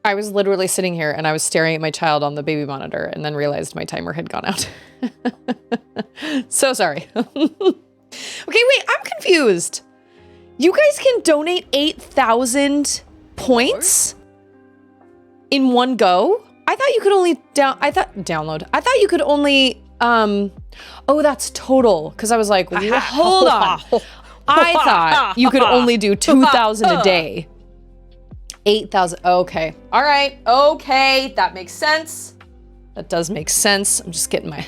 I was literally sitting here and I was staring at my child on the baby monitor and then realized my timer had gone out. So sorry. Okay, wait, I'm confused. You guys can donate 8,000 points in one go? I thought you could only download. I thought you could only, oh, that's total. Cause I was like, hold on. I thought you could only do 2,000 a day. 8,000, okay. All right, okay, that makes sense. That does make sense. I'm just getting my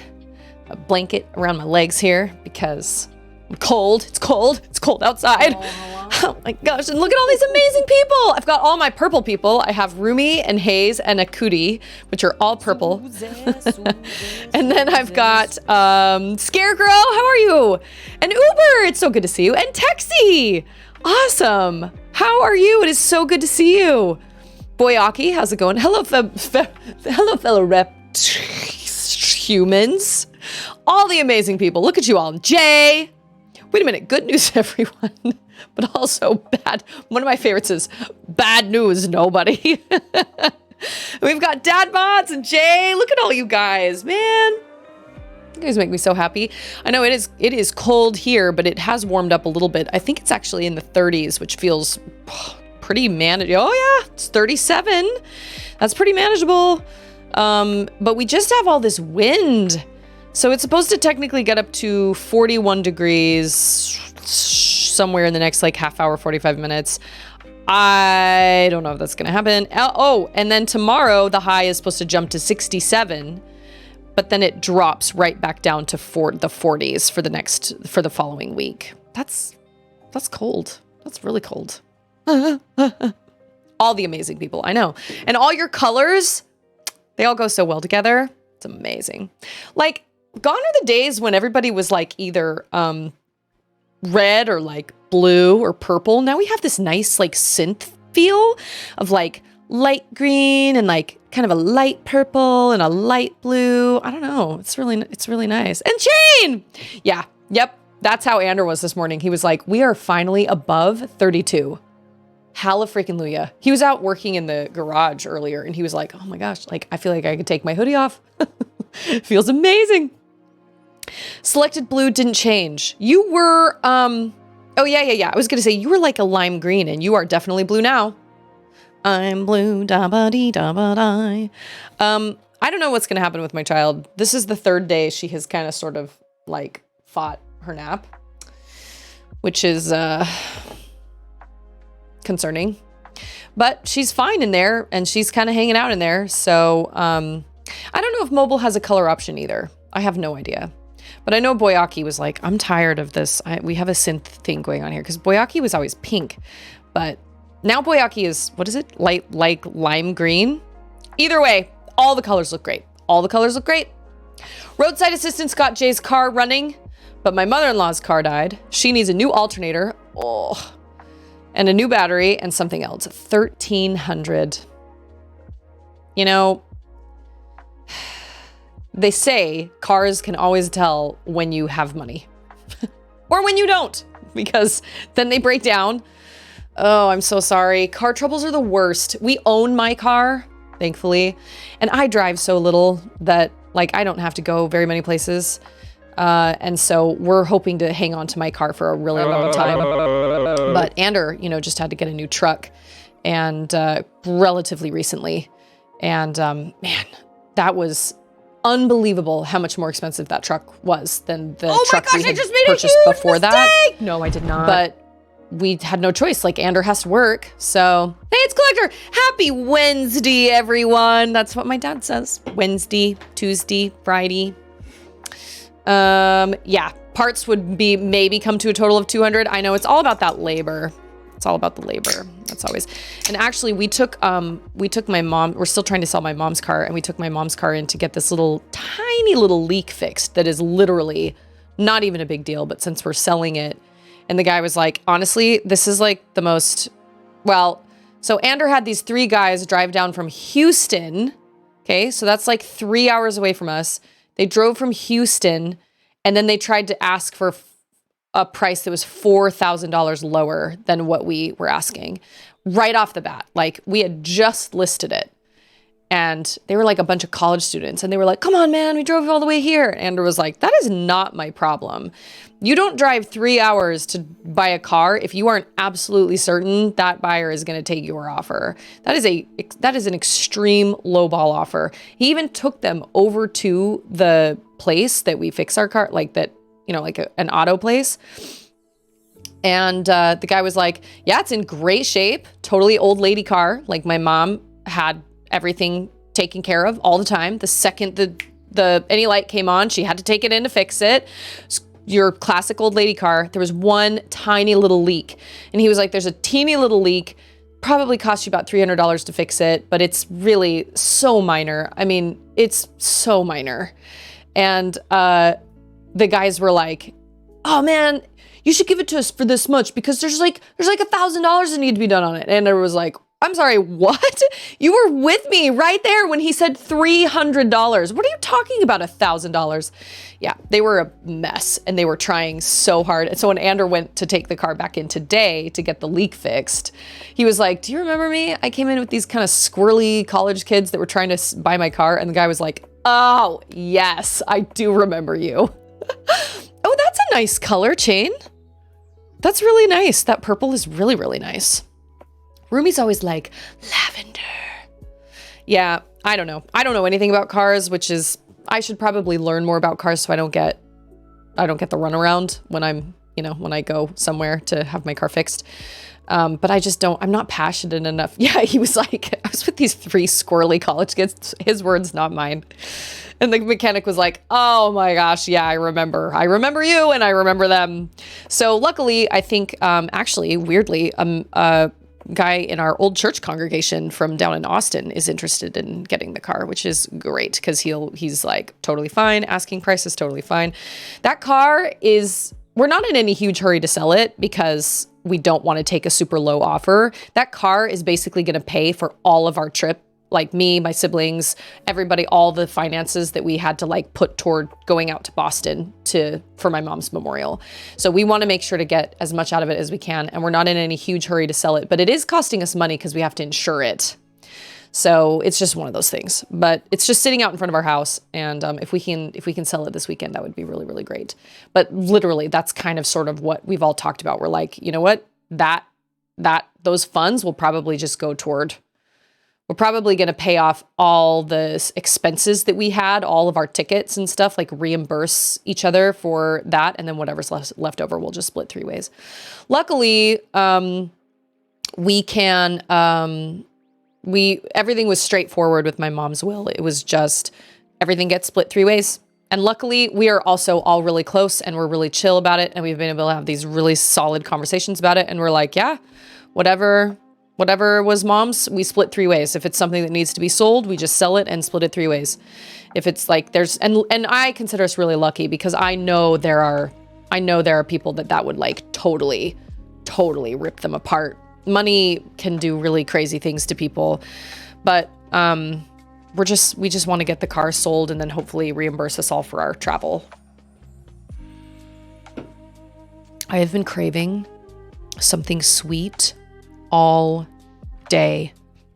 blanket around my legs here because I'm cold. It's cold outside. Oh my gosh, and look at all these amazing people. I've got all my purple people. I have Rumi and Hayes and Akuti, which are all purple. And then I've got Scarecrow, how are you? And Uber, it's so good to see you. And Texie, awesome. How are you? It is so good to see you. Boyaki, how's it going? Hello, fellow humans. All the amazing people. Look at you all. Jay. Wait a minute. Good news, everyone. But also bad. One of my favorites is bad news, nobody. We've got Dad Mods and Jay. Look at all you guys, man. You guys make me so happy. I know it is cold here, but it has warmed up a little bit. I think it's actually in the 30s, which feels pretty manageable. Oh yeah, it's 37. That's pretty manageable. But we just have all this wind. So it's supposed to technically get up to 41 degrees somewhere in the next like half hour, 45 minutes. I don't know if that's going to happen. Oh, and then tomorrow the high is supposed to jump to 67. But then it drops right back down to the 40s for the following week. That's cold. That's really cold. All the amazing people, I know. And all your colors, they all go so well together. It's amazing. Like, gone are the days when everybody was like either red or like blue or purple. Now we have this nice like synth feel of like light green and like kind of a light purple and a light blue. I don't know. It's really nice. And Shane! Yeah. Yep. That's how Ander was this morning. He was like, we are finally above 32. Hallelujah. He was out working in the garage earlier and he was like, oh my gosh, like I feel like I could take my hoodie off. Feels amazing. Selected blue didn't change. You were, oh yeah. I was going to say you were like a lime green and you are definitely blue now. I'm blue, da-ba-dee, da-ba-die. I don't know what's going to happen with my child. This is the third day she has kind of sort of like fought her nap, which is concerning. But she's fine in there and she's kind of hanging out in there. So I don't know if mobile has a color option either. I have no idea. But I know Boyaki was like, I'm tired of this. We have a synth thing going on here because Boyaki was always pink, but now Boyaki is, what is it? Light, like lime green. Either way, all the colors look great. All the colors look great. Roadside assistance got Jay's car running, but my mother-in-law's car died. She needs a new alternator. Oh, and a new battery and something else. 1,300. You know, they say cars can always tell when you have money or when you don't, because then they break down. Oh, I'm so sorry. Car troubles are the worst. We own my car, thankfully, and I drive so little that like I don't have to go very many places. And so we're hoping to hang on to my car for a really long time. But Ander, you know, just had to get a new truck and relatively recently. And man, that was unbelievable how much more expensive that truck was than the truck we had purchased before that. No, I did not. But we had no choice. Like Ander has to work. So, hey, it's Collector. Happy Wednesday, everyone. That's what my dad says. Wednesday, Tuesday, Friday. Yeah, parts would be maybe come to a total of 200. I know it's all about that labor. It's all about the labor. That's always. And actually we took my mom, we're still trying to sell my mom's car, and we took my mom's car in to get this little tiny little leak fixed that is literally not even a big deal, but since we're selling it, and the guy was like, honestly, this is like the most, well, so Ander had these 3 guys drive down from Houston. Okay. So that's like 3 hours away from us. They drove from Houston and then they tried to ask for a price that was $4,000 lower than what we were asking. right off the bat. Like, we had just listed it. And they were like a bunch of college students. And they were like, come on, man, we drove all the way here. And Andrew was like, that is not my problem. You don't drive 3 hours to buy a car if you aren't absolutely certain that buyer is going to take your offer. That is an extreme lowball offer. He even took them over to the place that we fix our car, like that, you know, like an auto place. And the guy was like, yeah, it's in great shape. Totally old lady car. Like, my mom had everything taken care of all the time. The second the any light came on, she had to take it in to fix it. Your classic old lady car. There was one tiny little leak. And he was like, there's a teeny little leak. Probably cost you about $300 to fix it, but it's really so minor. I mean, it's so minor. And the guys were like, oh man, you should give it to us for this much because there's like $1,000 that need to be done on it. And I was like, I'm sorry, what? You were with me right there when he said $300. What are you talking about, $1,000? Yeah, they were a mess and they were trying so hard. And so when Andrew went to take the car back in today to get the leak fixed, he was like, do you remember me? I came in with these kind of squirrely college kids that were trying to buy my car. And the guy was like, oh, yes, I do remember you. Oh, that's a nice color, Chain. That's really nice. That purple is really, really nice. Rumi's always like, lavender. Yeah, I don't know. I don't know anything about cars, which is, I should probably learn more about cars so I don't get the runaround when when I go somewhere to have my car fixed. But I'm not passionate enough. Yeah, he was like, I was with these 3 squirrely college kids, his words, not mine. And the mechanic was like, oh my gosh, yeah, I remember you and I remember them. So luckily, I think, actually, weirdly, a guy in our old church congregation from down in Austin is interested in getting the car, which is great because he's like totally fine. Asking price is totally fine. That car we're not in any huge hurry to sell it because we don't want to take a super low offer. That car is basically going to pay for all of our trip. Like me, my siblings, everybody, all the finances that we had to like put toward going out to Boston for my mom's memorial. So we want to make sure to get as much out of it as we can. And we're not in any huge hurry to sell it, but it is costing us money because we have to insure it. So it's just one of those things, but it's just sitting out in front of our house. And if we can sell it this weekend, that would be really, really great. But literally that's kind of sort of what we've all talked about. We're like, you know what, those funds will probably just go toward, we're probably going to pay off all the expenses that we had, all of our tickets and stuff, like reimburse each other for that. And then whatever's left over, we'll just split 3 ways. Luckily, we can, everything was straightforward with my mom's will. It was just everything gets split 3 ways. And luckily we are also all really close and we're really chill about it. And we've been able to have these really solid conversations about it. And we're like, yeah, whatever was mom's, we split 3 ways. If it's something that needs to be sold, we just sell it and split it 3 ways. If it's like and I consider us really lucky because I know there are people that would like totally rip them apart. Money can do really crazy things to people, but we just want to get the car sold and then hopefully reimburse us all for our travel. I have been craving something sweet all day,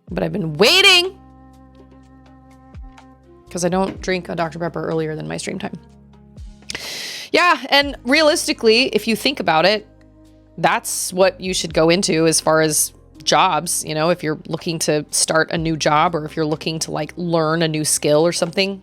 but I've been waiting because I don't drink a Dr. Pepper earlier than my stream time. Yeah, and realistically, if you think about it, that's what you should go into as far as jobs. You know, if you're looking to start a new job or if you're looking to like learn a new skill or something,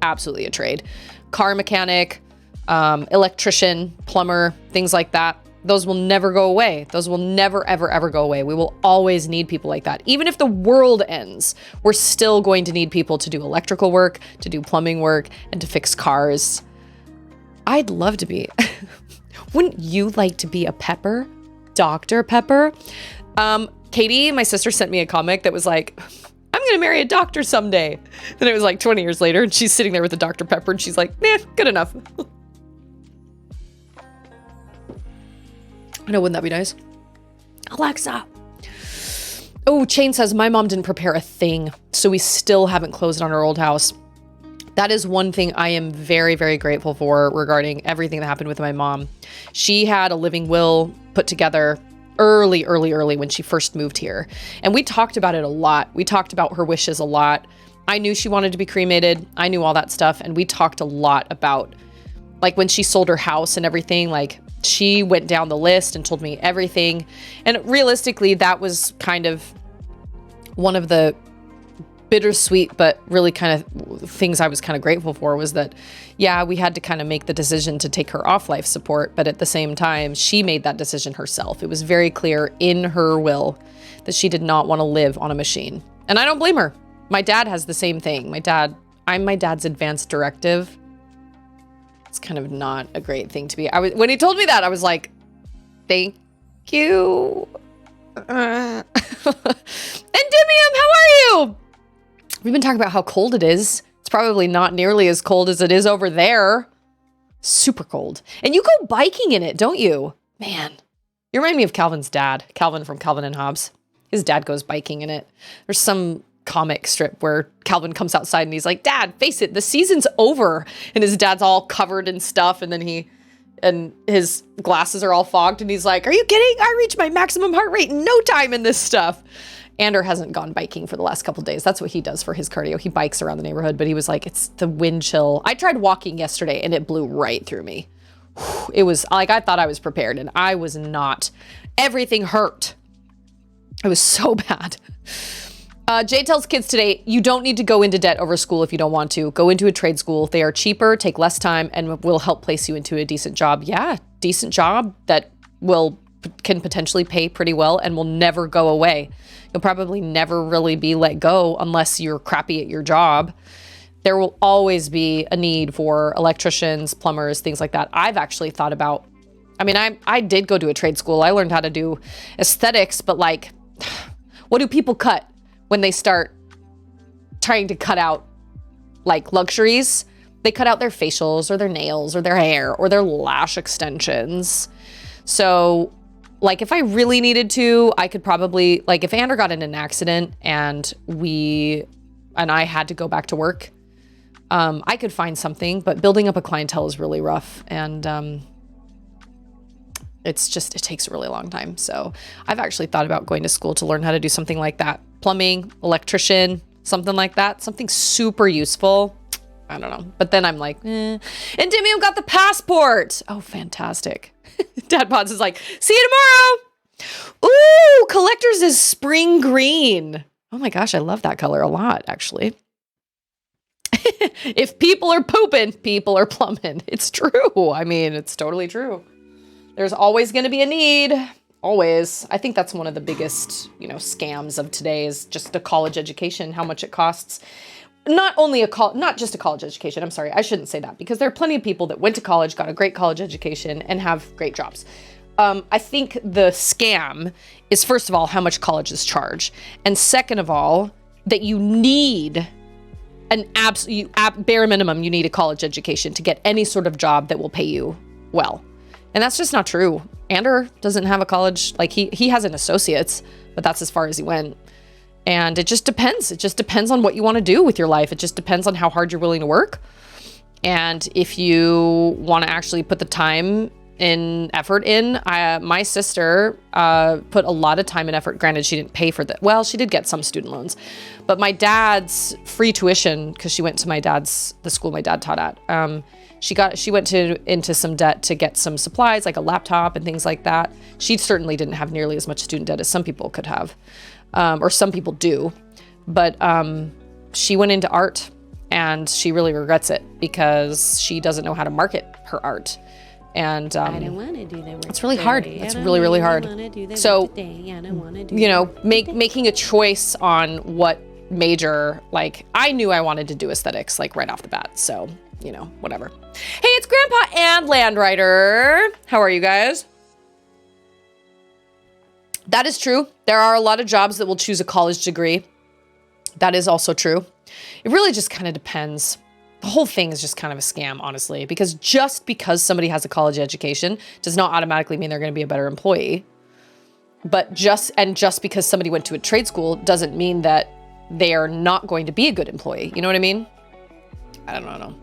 absolutely a trade. Car mechanic, electrician, plumber, things like that. Those will never go away. Those will never, ever, ever go away. We will always need people like that. Even if the world ends, we're still going to need people to do electrical work, to do plumbing work, and to fix cars. I'd love to be. Wouldn't you like to be a Pepper? Dr. Pepper? Katie, my sister, sent me a comic that was like, I'm going to marry a doctor someday. And it was like 20 years later, and she's sitting there with a Dr. Pepper, and she's like, good enough. I know, wouldn't that be nice? Alexa. Oh, Chain says, my mom didn't prepare a thing, so we still haven't closed on our old house. That is one thing I am very, very grateful for regarding everything that happened with my mom. She had a living will put together. early when she first moved here. And we talked about it a lot. We talked about her wishes a lot. I knew she wanted to be cremated. I knew all that stuff. And we talked a lot about, like, when she sold her house and everything, like, she went down the list and told me everything. And realistically, that was kind of one of the bittersweet, but really kind of things I was kind of grateful for, was that, yeah, we had to kind of make the decision to take her off life support. But at the same time, she made that decision herself. It was very clear in her will that she did not want to live on a machine. And I don't blame her. My dad has the same thing. I'm my dad's advanced directive. It's kind of not a great thing to be. When he told me that, I was like, thank you. And Dimium, how are you? We've been talking about how cold it is. It's probably not nearly as cold as it is over there. Super cold. And you go biking in it, don't you? Man, you remind me of Calvin's dad, Calvin from Calvin and Hobbes. His dad goes biking in it. There's some comic strip where Calvin comes outside and he's like, Dad, face it, the season's over. And his dad's all covered in stuff. And then his glasses are all fogged. And he's like, are you kidding? I reached my maximum heart rate in no time in this stuff. Ander hasn't gone biking for the last couple of days. That's what he does for his cardio. He bikes around the neighborhood, but he was like, it's the wind chill. I tried walking yesterday and it blew right through me. It was like, I thought I was prepared and I was not. Everything hurt. It was so bad. Jay tells kids today, you don't need to go into debt over school if you don't want to. Go into a trade school. They are cheaper, take less time, and will help place you into a decent job. Yeah, decent job that can potentially pay pretty well and will never go away. You'll probably never really be let go unless you're crappy at your job. There will always be a need for electricians, plumbers, things like that. I've actually thought about, I did go to a trade school. I learned how to do aesthetics, but like, what do people cut when they start trying to cut out like luxuries? They cut out their facials or their nails or their hair or their lash extensions. So like if I really needed to, I could probably, like if Ander got in an accident and I had to go back to work, I could find something, but building up a clientele is really rough. And it takes a really long time. So I've actually thought about going to school to learn how to do something like that. Plumbing, electrician, something like that. Something super useful. I don't know. But then I'm like, And Dimium got the passport. Oh, fantastic. Dad Pods is like, see you tomorrow. Ooh, Collector's is spring green. Oh my gosh, I love that color a lot, actually. If people are pooping, people are plumbing. It's true. I mean, it's totally true. There's always going to be a need. Always. I think that's one of the biggest, scams of today is just a college education, how much it costs. Not just a college education. I'm sorry, I shouldn't say that because there are plenty of people that went to college, got a great college education, and have great jobs. I think the scam is, first of all, how much colleges charge. And second of all, that you need an absolute bare minimum, you need a college education to get any sort of job that will pay you well. And that's just not true. Ander doesn't have a college, like he has an associate's, but that's as far as he went. And it just depends. It just depends on what you want to do with your life. It just depends on how hard you're willing to work. And if you want to actually put the time and effort in, my sister put a lot of time and effort. Granted, she didn't pay for that. Well, she did get some student loans, but my dad's free tuition, because she went to the school my dad taught at. She went into some debt to get some supplies, like a laptop and things like that. She certainly didn't have nearly as much student debt as some people could have. Or some people do, but she went into art and she really regrets it because she doesn't know how to market her art. And I don't want to do that. It's really hard. It's really, really hard. So, making a choice on what major, like I knew I wanted to do aesthetics like right off the bat. So, whatever. Hey, it's Grandpa and Landwriter. How are you guys? That is true. There are a lot of jobs that will choose a college degree. That is also true. It really just kind of depends. The whole thing is just kind of a scam, honestly, because just because somebody has a college education does not automatically mean they're going to be a better employee. But just because somebody went to a trade school doesn't mean that they are not going to be a good employee. You know what I mean? I don't know.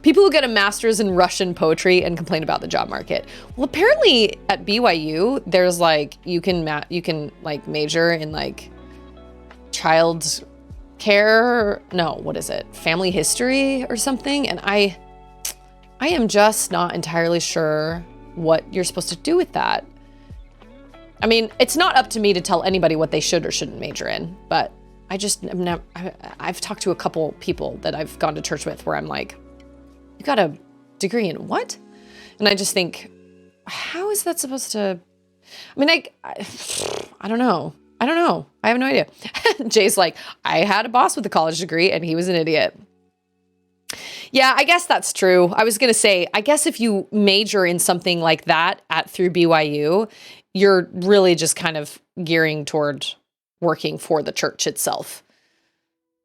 People who get a master's in Russian poetry and complain about the job market. Well, apparently at BYU, there's like, you can like major in like child care. No, what is it? Family history or something. And I am just not entirely sure what you're supposed to do with that. I mean, it's not up to me to tell anybody what they should or shouldn't major in, but I've talked to a couple people that I've gone to church with where I'm like, you got a degree in what? And I just think, how is that supposed to, I mean, I don't know. I have no idea. Jay's like, I had a boss with a college degree and he was an idiot. Yeah, I guess that's true. I was going to say, I guess if you major in something like that through BYU, you're really just kind of gearing toward working for the church itself.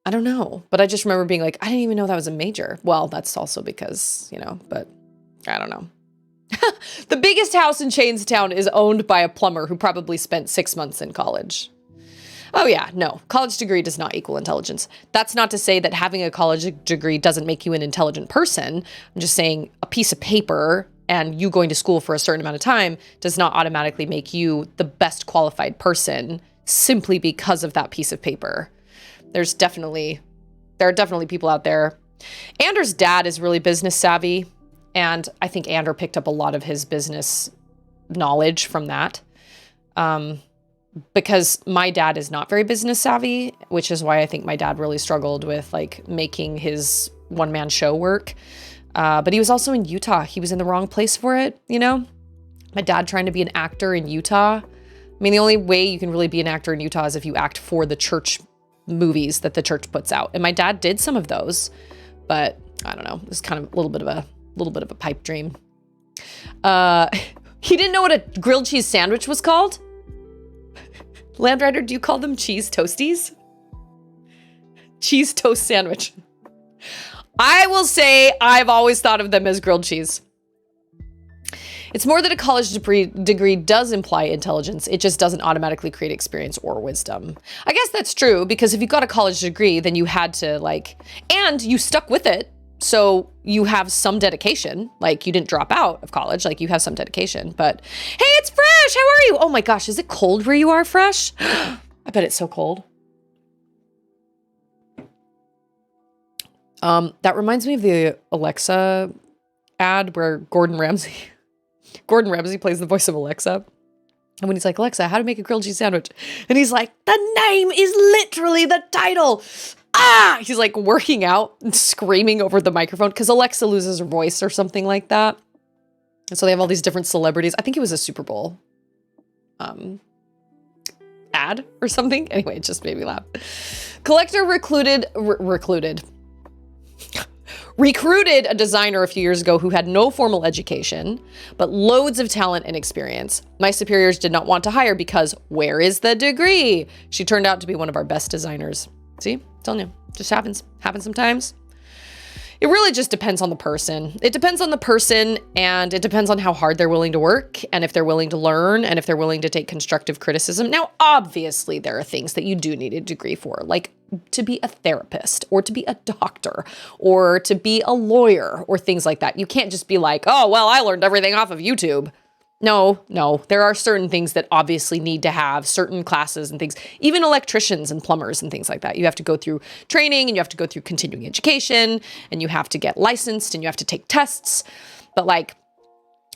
I don't know, but I just remember being like, I didn't even know that was a major. Well, that's also because, but I don't know. The biggest house in Chainstown is owned by a plumber who probably spent 6 months in college. Oh yeah, no, college degree does not equal intelligence. That's not to say that having a college degree doesn't make you an intelligent person. I'm just saying a piece of paper and you going to school for a certain amount of time does not automatically make you the best qualified person simply because of that piece of paper. There are definitely people out there. Anders' dad is really business savvy, and I think Ander picked up a lot of his business knowledge from that. Because my dad is not very business savvy, which is why I think my dad really struggled with like making his one-man show work. But he was also in Utah. He was in the wrong place for it, My dad trying to be an actor in Utah. I mean, the only way you can really be an actor in Utah is if you act for the church movies that the church puts out. And my dad did some of those, but I don't know. It was kind of a little bit of a pipe dream. He didn't know what a grilled cheese sandwich was called. Landrider, do you call them cheese toasties? Cheese toast sandwich. I will say I've always thought of them as grilled cheese. It's more that a college degree does imply intelligence. It just doesn't automatically create experience or wisdom. I guess that's true, because if you got a college degree, then you had to and you stuck with it. So you have some dedication, like you didn't drop out of college, like you have some dedication, but hey, it's Fresh. How are you? Oh my gosh. Is it cold where you are, Fresh? I bet it's so cold. That reminds me of the Alexa ad where Gordon Ramsay plays the voice of Alexa. And when he's like, Alexa, how to make a grilled cheese sandwich? And he's like, the name is literally the title. He's like working out and screaming over the microphone because Alexa loses her voice or something like that. And so they have all these different celebrities. I think it was a Super Bowl ad or something. Anyway, it just made me laugh. Collector recruited a designer a few years ago who had no formal education, but loads of talent and experience. My superiors did not want to hire because where is the degree? She turned out to be one of our best designers. See, I'm telling you, just happens sometimes. It really just depends on the person. It depends on the person, and it depends on how hard they're willing to work, and if they're willing to learn, and if they're willing to take constructive criticism. Now, obviously, there are things that you do need a degree for, like to be a therapist, or to be a doctor, or to be a lawyer, or things like that. You can't just be like, oh, well, I learned everything off of YouTube. No, there are certain things that obviously need to have certain classes and things, even electricians and plumbers and things like that. You have to go through training, and you have to go through continuing education, and you have to get licensed, and you have to take tests. But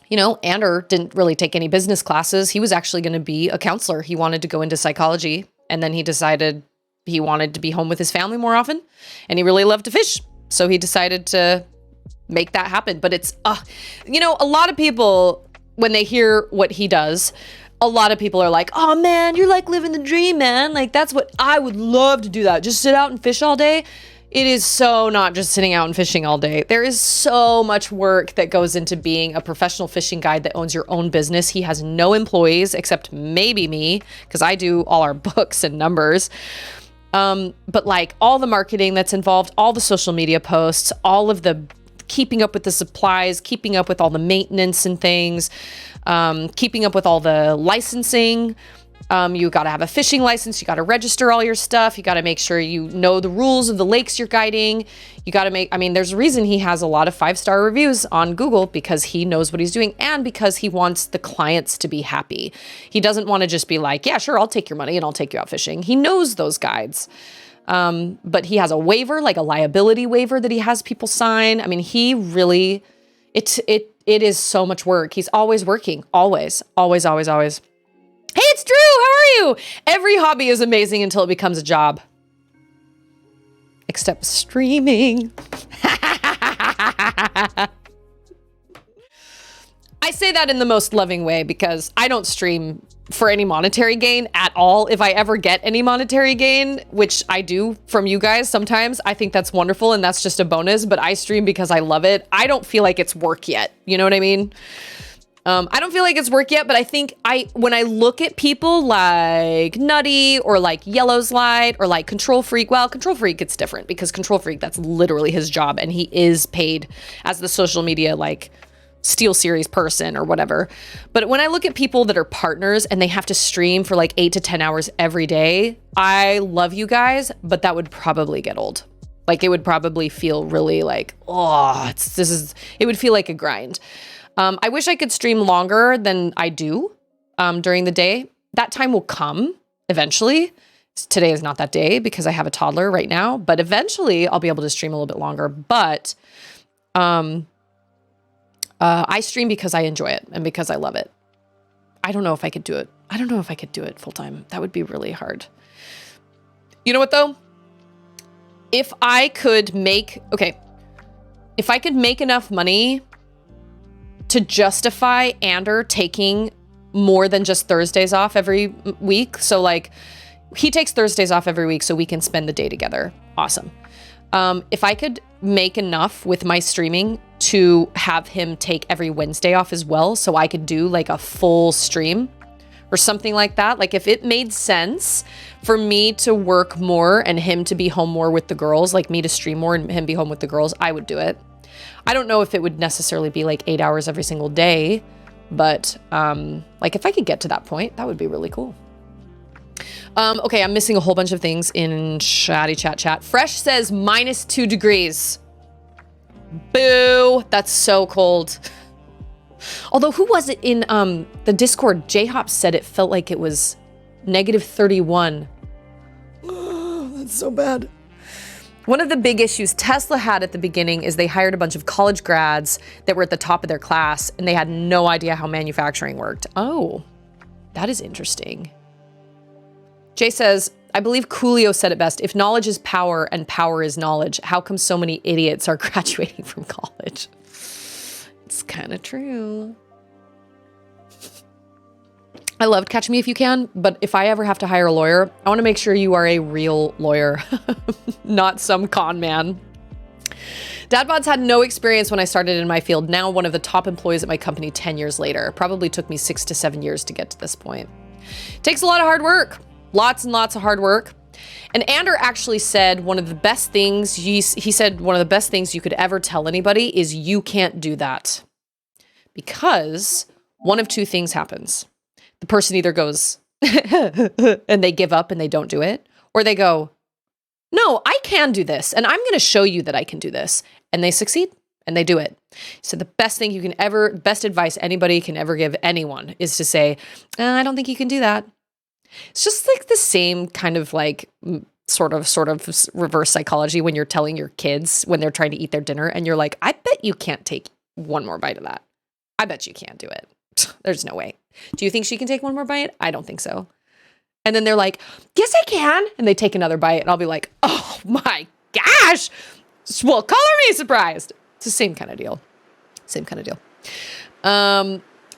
Ander didn't really take any business classes. He was actually going to be a counselor. He wanted to go into psychology, and then he decided he wanted to be home with his family more often, and he really loved to fish. So he decided to make that happen. But it's, a lot of people, when they hear what he does, a lot of people are like, oh man, you're like living the dream, man. Like, that's what I would love to do, that. Just sit out and fish all day. It is so not just sitting out and fishing all day. There is so much work that goes into being a professional fishing guide that owns your own business. He has no employees except maybe me, because I do all our books and numbers. But like all the marketing that's involved, all the social media posts, all of the keeping up with the supplies, keeping up with all the maintenance and things, keeping up with all the licensing, You got to have a fishing license. You got to register all your stuff. You got to make sure you know the rules of the lakes you're guiding. You got to there's a reason he has a lot of 5-star reviews on Google, because he knows what he's doing and because he wants the clients to be happy. He doesn't want to just be like, yeah, sure, I'll take your money and I'll take you out fishing. He knows those guides. But he has a waiver, like a liability waiver that he has people sign. He really, it is so much work. He's always working. Always, always, always, always. Hey, it's Drew. How are you? Every hobby is amazing until it becomes a job. Except streaming. I say that in the most loving way because I don't stream for any monetary gain at all. If I ever get any monetary gain, which I do from you guys sometimes, I think that's wonderful and that's just a bonus, but I stream because I love it. I don't feel like it's work yet. You know what I mean? I don't feel like it's work yet, but I think when I look at people like Nutty or like Yellow's Light or like Control Freak, well, Control Freak, it's different because Control Freak, that's literally his job and he is paid as the social media like Steel Series person or whatever. But when I look at people that are partners and they have to stream for like 8 to 10 hours every day, I love you guys, but that would probably get old. Like it would probably feel really like, it would feel like a grind. I wish I could stream longer than I do during the day. That time will come eventually. Today is not that day because I have a toddler right now, but eventually I'll be able to stream a little bit longer. But I stream because I enjoy it and because I love it. I don't know if I could do it. I don't know if I could do it full time. That would be really hard. You know what though? If I could make enough money to justify Ander taking more than just Thursdays off every week. So like he takes Thursdays off every week so we can spend the day together. Awesome. If I could make enough with my streaming to have him take every Wednesday off as well, so I could do like a full stream or something like that. Like if it made sense for me to work more and him to be home more with the girls, like me to stream more and him be home with the girls, I would do it. I don't know if it would necessarily be like 8 hours every single day, but like if I could get to that point, that would be really cool. Okay, I'm missing a whole bunch of things in chatty chat. Fresh says -2 degrees. Boo, that's so cold. Although who was it in the Discord? J-Hop said it felt like it was -31. Oh, that's so bad. One of the big issues Tesla had at the beginning is they hired a bunch of college grads that were at the top of their class and they had no idea how manufacturing worked. Oh, that is interesting. Jay says, I believe Coolio said it best. If knowledge is power and power is knowledge, how come so many idiots are graduating from college? It's kind of true. I loved Catch Me If You Can, but if I ever have to hire a lawyer, I want to make sure you are a real lawyer, not some con man. Dadbods had no experience when I started in my field. Now one of the top employees at my company 10 years later. Probably took me 6 to 7 years to get to this point. Takes a lot of hard work. Lots and lots of hard work. And Ander actually said one of the best things, he said one of the best things you could ever tell anybody is you can't do that. Because one of two things happens. The person either goes and they give up and they don't do it, or they go, no, I can do this and I'm going to show you that I can do this. And they succeed and they do it. So the best thing you can ever, best advice anybody can ever give anyone is to say, I don't think you can do that. It's just like the same kind of like sort of reverse psychology when you're telling your kids when they're trying to eat their dinner and you're like, I bet you can't take one more bite of that. I bet you can't do it. There's no way. Do you think she can take one more bite? I don't think so. And then they're like, yes, I can. And they take another bite and I'll be like, oh my gosh. Well, color me surprised. It's the same kind of deal. Same kind of deal.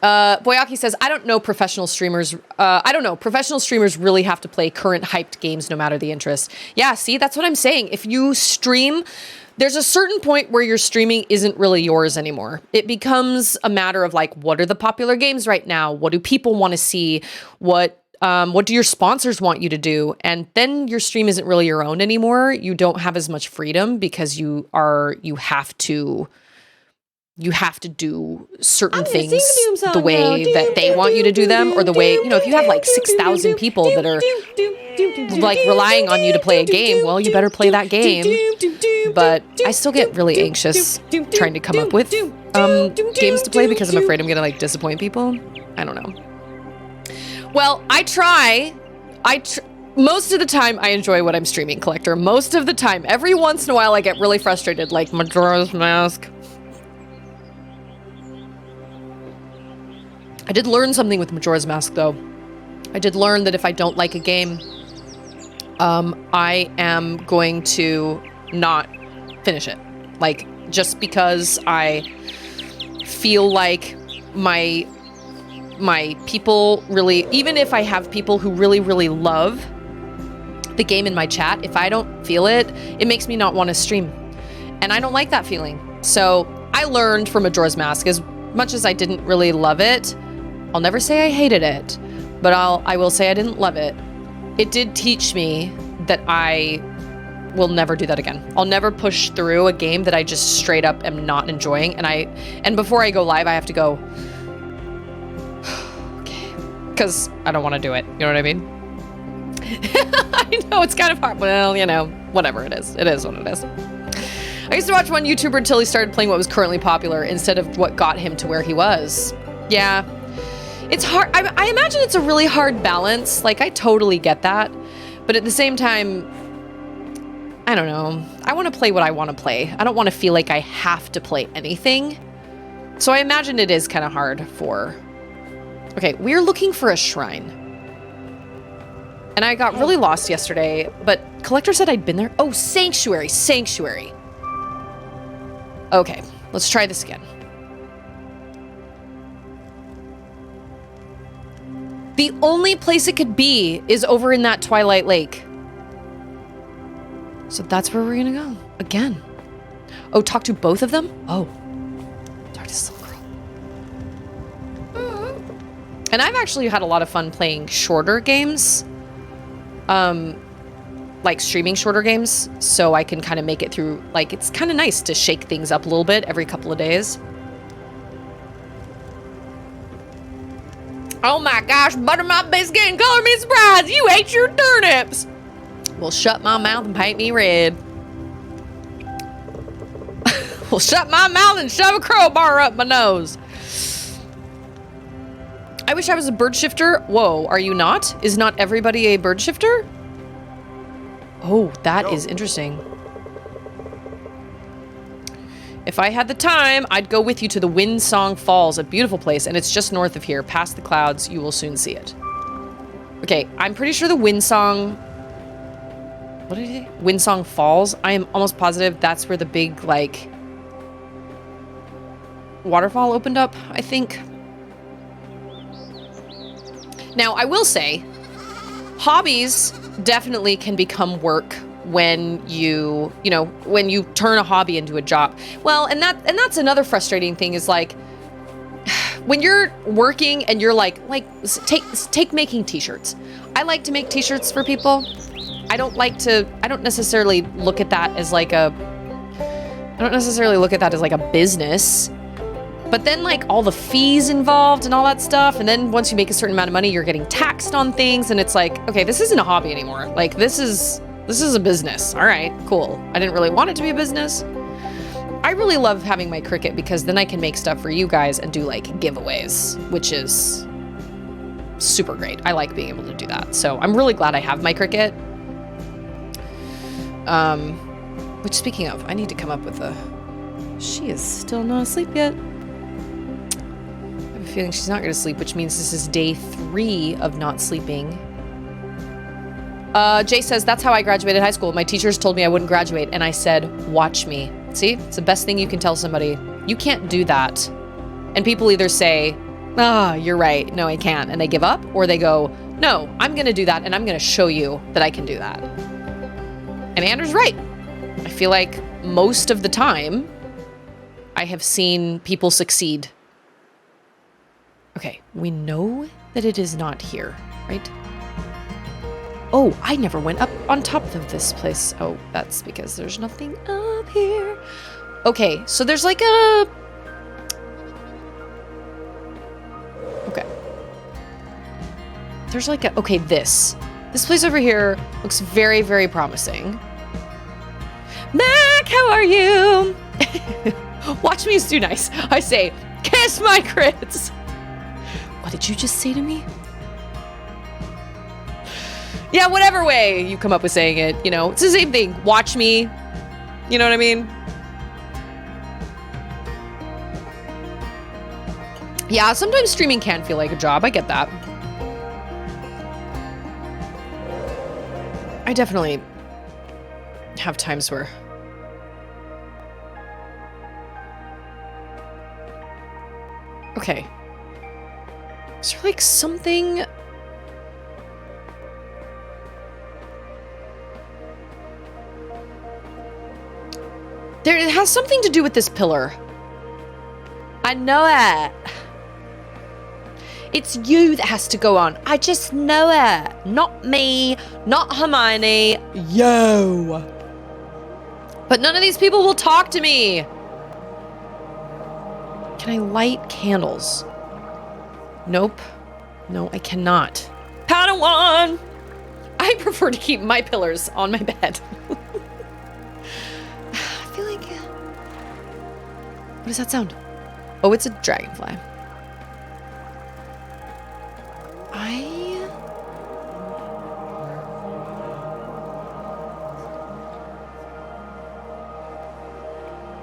Boyaki says, I don't know professional streamers. I don't know. Professional streamers really have to play current hyped games no matter the interest. Yeah, see, that's what I'm saying. If you stream, there's a certain point where your streaming isn't really yours anymore. It becomes a matter of like, what are the popular games right now? What do people want to see? What do your sponsors want you to do? And then your stream isn't really your own anymore. You don't have as much freedom because you have to you have to do certain things the way that they want you to do them, or the way, you know, if you have like 6,000 people that are like relying on you to play a game, well, you better play that game. But I still get really anxious trying to come up with games to play because I'm afraid I'm gonna like disappoint people. I don't know. Well, I try. Most of the time I enjoy what I'm streaming, Collector. Most of the time. Every once in a while I get really frustrated, like Majora's Mask. I did learn something with Majora's Mask, though. I did learn that if I don't like a game, I am going to not finish it. Like, just because I feel like my people really, even if I have people who really, really love the game in my chat, if I don't feel it, it makes me not want to stream. And I don't like that feeling. So I learned from Majora's Mask, as much as I didn't really love it, I'll never say I hated it, but I will say I didn't love it. It did teach me that I will never do that again. I'll never push through a game that I just straight up am not enjoying. And before I go live, I have to go, okay, because I don't want to do it. You know what I mean? I know it's kind of hard. Well, you know, whatever it is. It is what it is. I used to watch one YouTuber until he started playing what was currently popular instead of what got him to where he was. Yeah. It's hard. I imagine it's a really hard balance. Like, I totally get that. But at the same time, I don't know. I want to play what I want to play. I don't want to feel like I have to play anything. So I imagine it is kind of hard for... Okay, we're looking for a shrine. And I got really lost yesterday, but Collector said I'd been there. Oh, Sanctuary, Sanctuary. Okay, let's try this again. The only place it could be is over in that Twilight Lake. So that's where we're gonna go. Again. Oh, talk to both of them? Oh. Talk to this little girl. And I've actually had a lot of fun playing shorter games. Like streaming shorter games, so I can kind of make it through. Like, it's kind of nice to shake things up a little bit every couple of days. Oh my gosh, butter my biscuit and color me surprised. You ate your turnips. Well, shut my mouth and paint me red. Well, shut my mouth and shove a crowbar up my nose. I wish I was a bird shifter. Whoa, are you not? Is not everybody a bird shifter? Oh, that is interesting. If I had the time, I'd go with you to the Windsong Falls, a beautiful place, and it's just north of here, past the clouds. You will soon see it. Okay, I'm pretty sure the Windsong... What did he say? Windsong Falls? I am almost positive that's where the big, like... waterfall opened up, I think. Now, I will say, hobbies definitely can become work when you know, when you turn a hobby into a job. Well, and that's another frustrating thing is, like, when you're working and you're like take making t-shirts. I like to make t-shirts for people. I don't necessarily look at that as like a business. But then, like, all the fees involved and all that stuff, and then once you make a certain amount of money, you're getting taxed on things, and it's like, okay, this isn't a hobby anymore. Like, this is a business. All right, cool. I didn't really want it to be a business. I really love having my Cricut because then I can make stuff for you guys and do, like, giveaways, which is super great. I like being able to do that. So I'm really glad I have my Cricut. Which, speaking of, I need to come up with a... She is still not asleep yet. I have a feeling she's not going to sleep, which means this is day 3 of not sleeping. Jay says, that's how I graduated high school. My teachers told me I wouldn't graduate, and I said, watch me. See? It's the best thing you can tell somebody. You can't do that. And people either say, ah, you're right. No, I can't. And they give up, or they go, no, I'm going to do that, and I'm going to show you that I can do that. And Andrew's right. I feel like most of the time, I have seen people succeed. Okay, we know that it is not here, right? Oh, I never went up on top of this place. Oh, that's because there's nothing up here. Okay, so there's like a There's like a, okay, this place over here looks very, very promising. Mac, how are you? Watch me do nice. I say, kiss my crits. What did you just say to me? Yeah, whatever way you come up with saying it, you know, it's the same thing. Watch me. You know what I mean? Yeah, sometimes streaming can feel like a job. I get that. I definitely have times where... Okay. Is there like something... It has something to do with this pillar. I know it. It's you that has to go on. I just know it. Not me, not Hermione. Yo. But none of these people will talk to me. Can I light candles? Nope. No, I cannot. Padawan! I prefer to keep my pillars on my bed. I feel like... What does that sound? Oh, it's a dragonfly.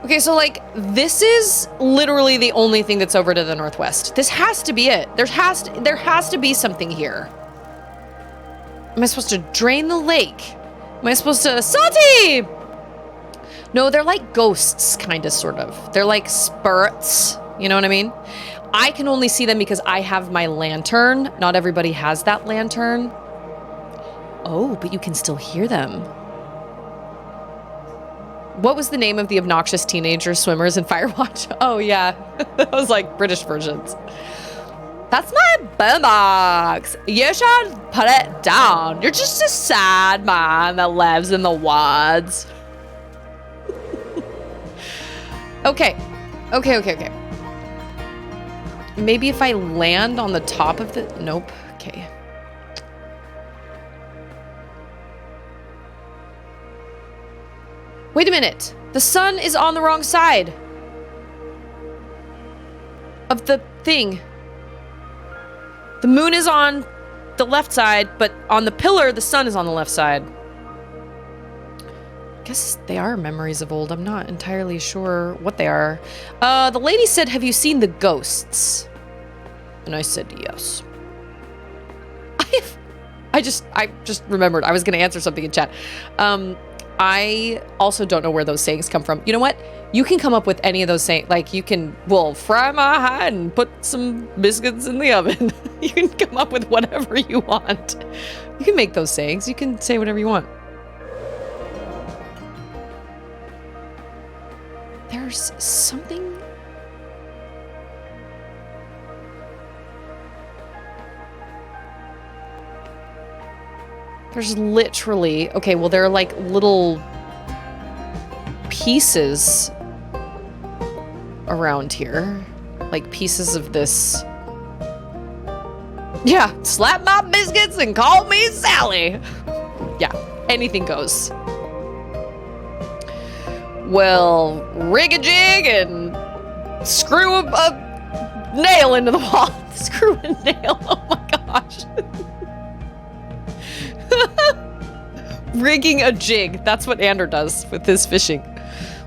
Okay, so like, this is literally the only thing that's over to the northwest. This has to be it. There has to be something here. Am I supposed to drain the lake? Am I supposed to... Salty! No, they're like ghosts, kind of, sort of. They're like spirits. You know what I mean? I can only see them because I have my lantern. Not everybody has that lantern. Oh, but you can still hear them. What was the name of the obnoxious teenager swimmers in Firewatch? Oh, yeah. That was like British versions. That's my boombox. You should put it down. You're just a sad man that lives in the woods. Okay. Okay. Maybe if I land on the top of the... Nope. Okay. Wait a minute. The sun is on the wrong side of the thing. The moon is on the left side, but on the pillar, the sun is on the left side. I guess they are memories of old. I'm not entirely sure what they are. The lady said, have you seen the ghosts? And I said, yes. I just remembered. I was going to answer something in chat. I also don't know where those sayings come from. You know what? You can come up with any of those sayings. Like, you can, well, fry my hide and put some biscuits in the oven. You can come up with whatever you want. You can make those sayings. You can say whatever you want. There's something... There's literally... Okay, well, there are like little pieces around here. Like pieces of this... Yeah, slap my biscuits and call me Sally. Yeah, anything goes. Well, rig a jig and screw a nail into the wall. Screw a nail, oh my gosh. Rigging a jig. That's what Ander does with his fishing.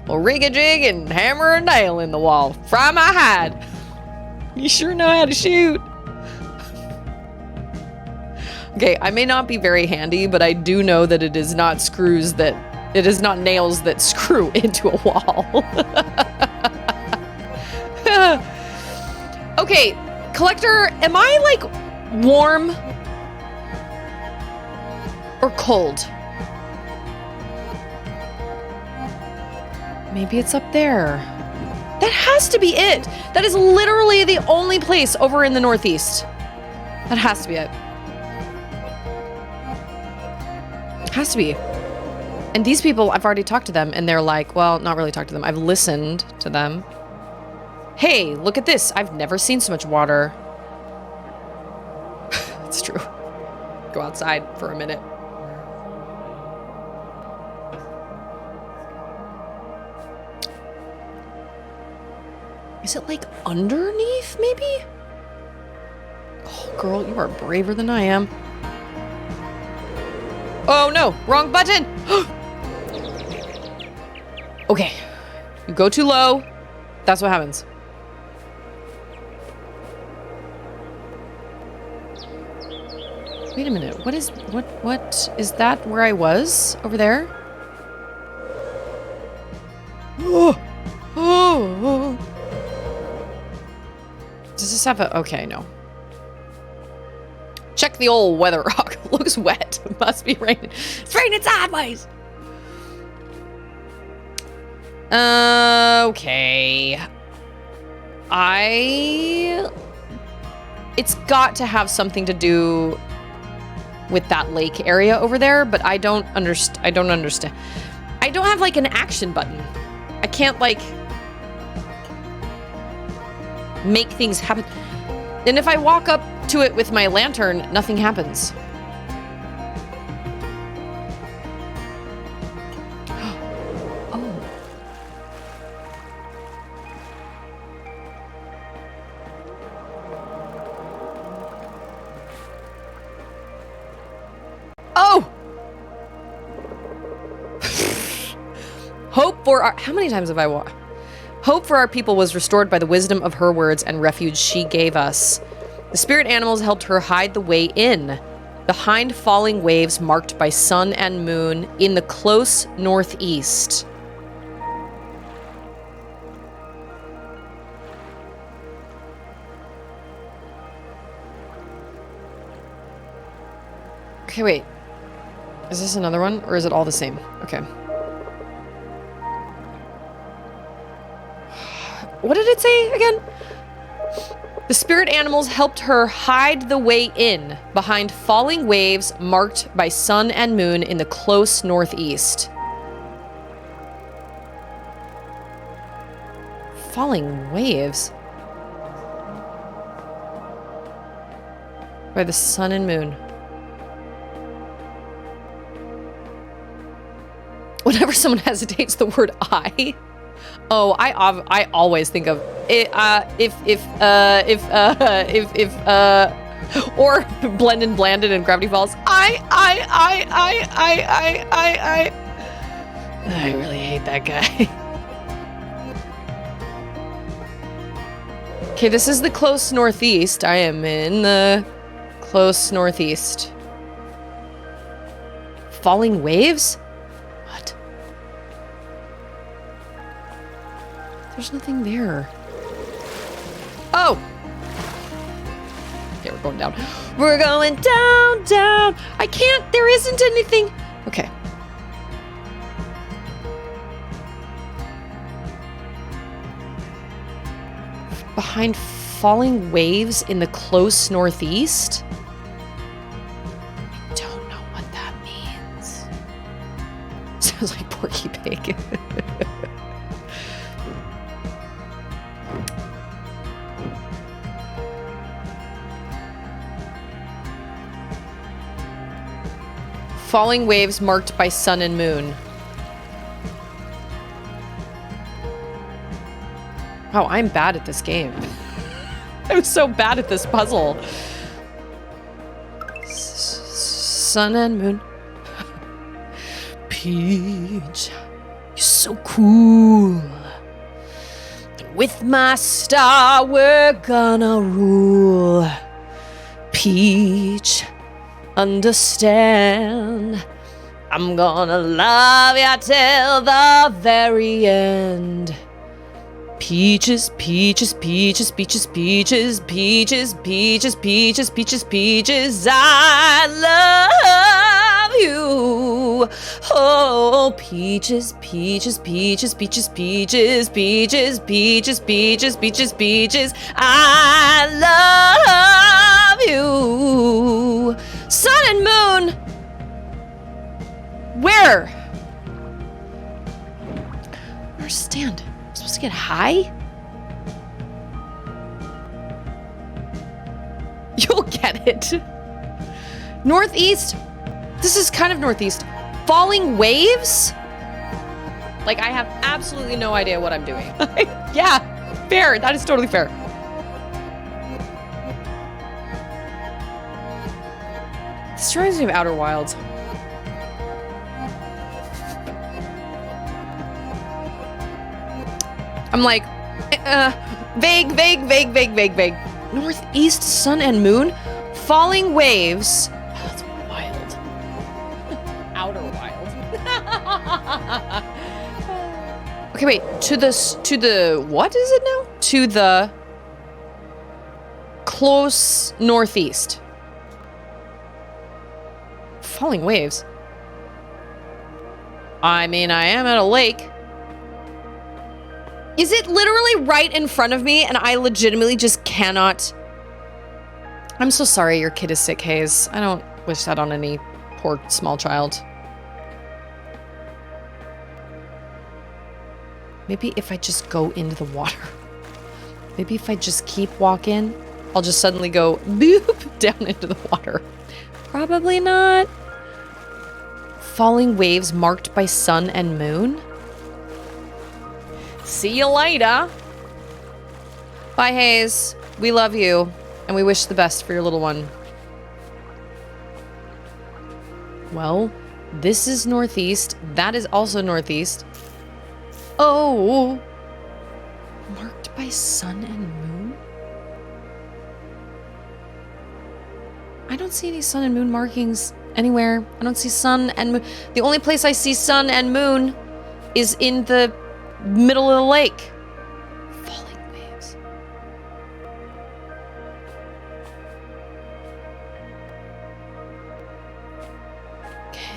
Well, rig a jig and hammer a nail in the wall. Fry my hide. You sure know how to shoot. Okay, I may not be very handy, but I do know that it is not screws that... It is not nails that screw into a wall. Okay, Collector, am I, like, warm? Or cold? Maybe it's up there. That has to be it. That is literally the only place over in the Northeast. That has to be it. It has to be. And these people, I've already talked to them, and they're like, well, not really talked to them. I've listened to them. Hey, look at this. I've never seen so much water. It's true. go outside for a minute. Is it like underneath, maybe? Oh, girl, you are braver than I am. Oh no, wrong button. Okay, you go too low. That's what happens. Wait a minute, what is that where I was over there? Oh, oh. Does this have a, okay, no. Check the old weather rock. Looks wet. It must be raining. It's raining sideways. Okay. It's got to have something to do with that lake area over there, but I don't understand. I don't have like an action button. I can't like make things happen. And if I walk up to it with my lantern, nothing happens. Hope for our... How many times have I walked? Hope for our people was restored by the wisdom of her words and refuge she gave us. The spirit animals helped her hide the way in, behind falling waves marked by sun and moon in the close northeast. Okay, wait. Is this another one, or is it all the same? Okay. What did it say again? The spirit animals helped her hide the way in, behind falling waves marked by sun and moon in the close northeast. Falling waves? By the sun and moon. Whenever someone hesitates the word I... Oh, I always think of it, or Blended Blanded and Gravity Falls. I really hate that guy. Okay, this is the close northeast. I am in the close northeast. Falling waves? There's nothing there. Oh! Okay, we're going down. We're going down, down. I can't, there isn't anything. Okay. Behind falling waves in the close northeast? I don't know what that means. Sounds like Porky Pig. Falling waves marked by sun and moon. Wow, I'm bad at this game. I'm so bad at this puzzle. Sun and moon. Peach, you're so cool. With my star, we're gonna rule. Peach, understand, I'm gonna love ya till the very end. Peaches, peaches, peaches, peaches, peaches, peaches, peaches, peaches, peaches, peaches, I love you. Oh, peaches, peaches, peaches, peaches, peaches, peaches, peaches, peaches, peaches, peaches, I love you. Sun and moon. Where? I don't understand. I'm supposed to get high? You'll get it. Northeast. This is kind of northeast. Falling waves? Like, I have absolutely no idea what I'm doing. Yeah, fair. That is totally fair. This reminds me of Outer Wilds. I'm like, vague. Northeast sun and moon? Falling waves. Oh, that's wild. Outer Wild. Okay, wait. To the what is it now? To the close northeast. Falling waves. I mean, I am at a lake. Is it literally right in front of me and I legitimately just cannot? I'm so sorry your kid is sick, Hayes. I don't wish that on any poor small child. Maybe if I just go into the water. Maybe if I just keep walking, I'll just suddenly go boop down into the water. Probably not. Falling waves marked by sun and moon? See you later. Bye, Hayes. We love you, and we wish the best for your little one. Well, this is northeast. That is also northeast. Oh. Marked by sun and moon? I don't see any sun and moon markings anywhere. I don't see sun and moon. The only place I see sun and moon is in the middle of the lake. Falling waves. Okay.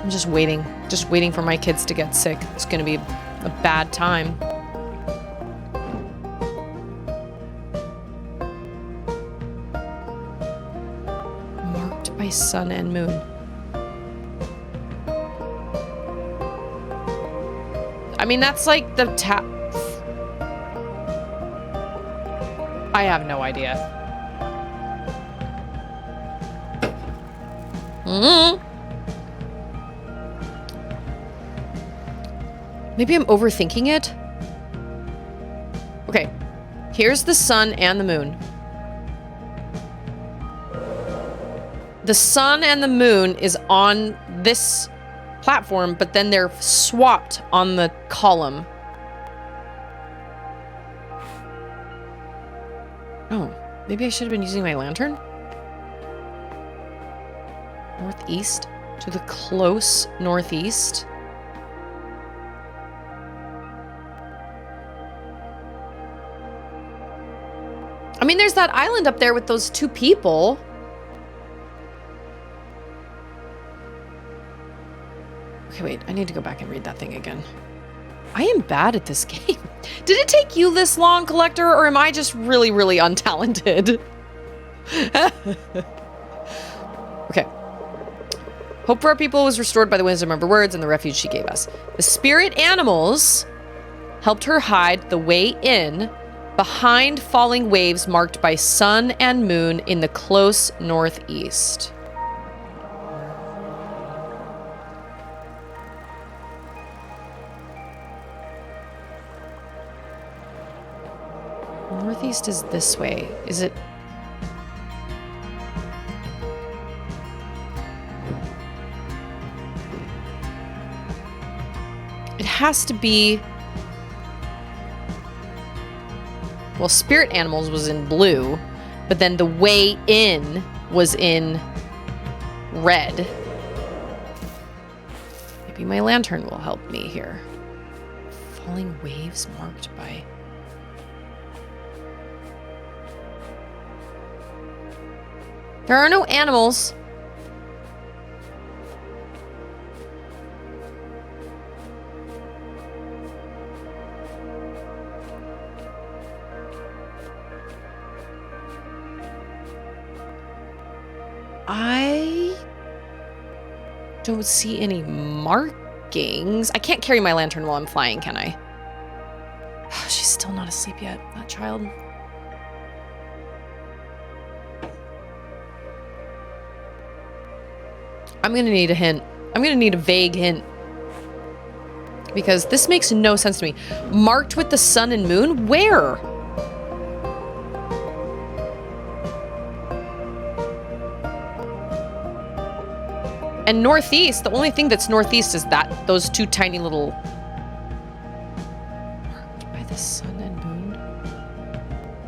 I'm just waiting for my kids to get sick. It's gonna be a bad time. Marked by sun and moon. I mean, that's like the tap. I have no idea. Maybe I'm overthinking it. Okay, here's the sun and the moon. The sun and the moon is on this platform, but then they're swapped on the column. Oh, maybe I should have been using my lantern? Northeast to the close northeast. I mean, there's that island up there with those two people. Okay, wait, I need to go back and read that thing again. I am bad at this game. Did it take you this long, Collector, or am I just really, really untalented? Okay. Hope for our people was restored by the wisdom of her words and the refuge she gave us. The spirit animals helped her hide the way in behind falling waves marked by sun and moon in the close northeast. Northeast is this way. Is it? It has to be. Well, spirit animals was in blue, but then the way in was in red. Maybe my lantern will help me here. Falling waves marked by. There are no animals. I don't see any markings. I can't carry my lantern while I'm flying, can I? She's still not asleep yet, that child. I'm gonna need a hint. I'm gonna need a vague hint. Because this makes no sense to me. Marked with the sun and moon? Where? And northeast, the only thing that's northeast is those two tiny little... Marked by the sun and moon?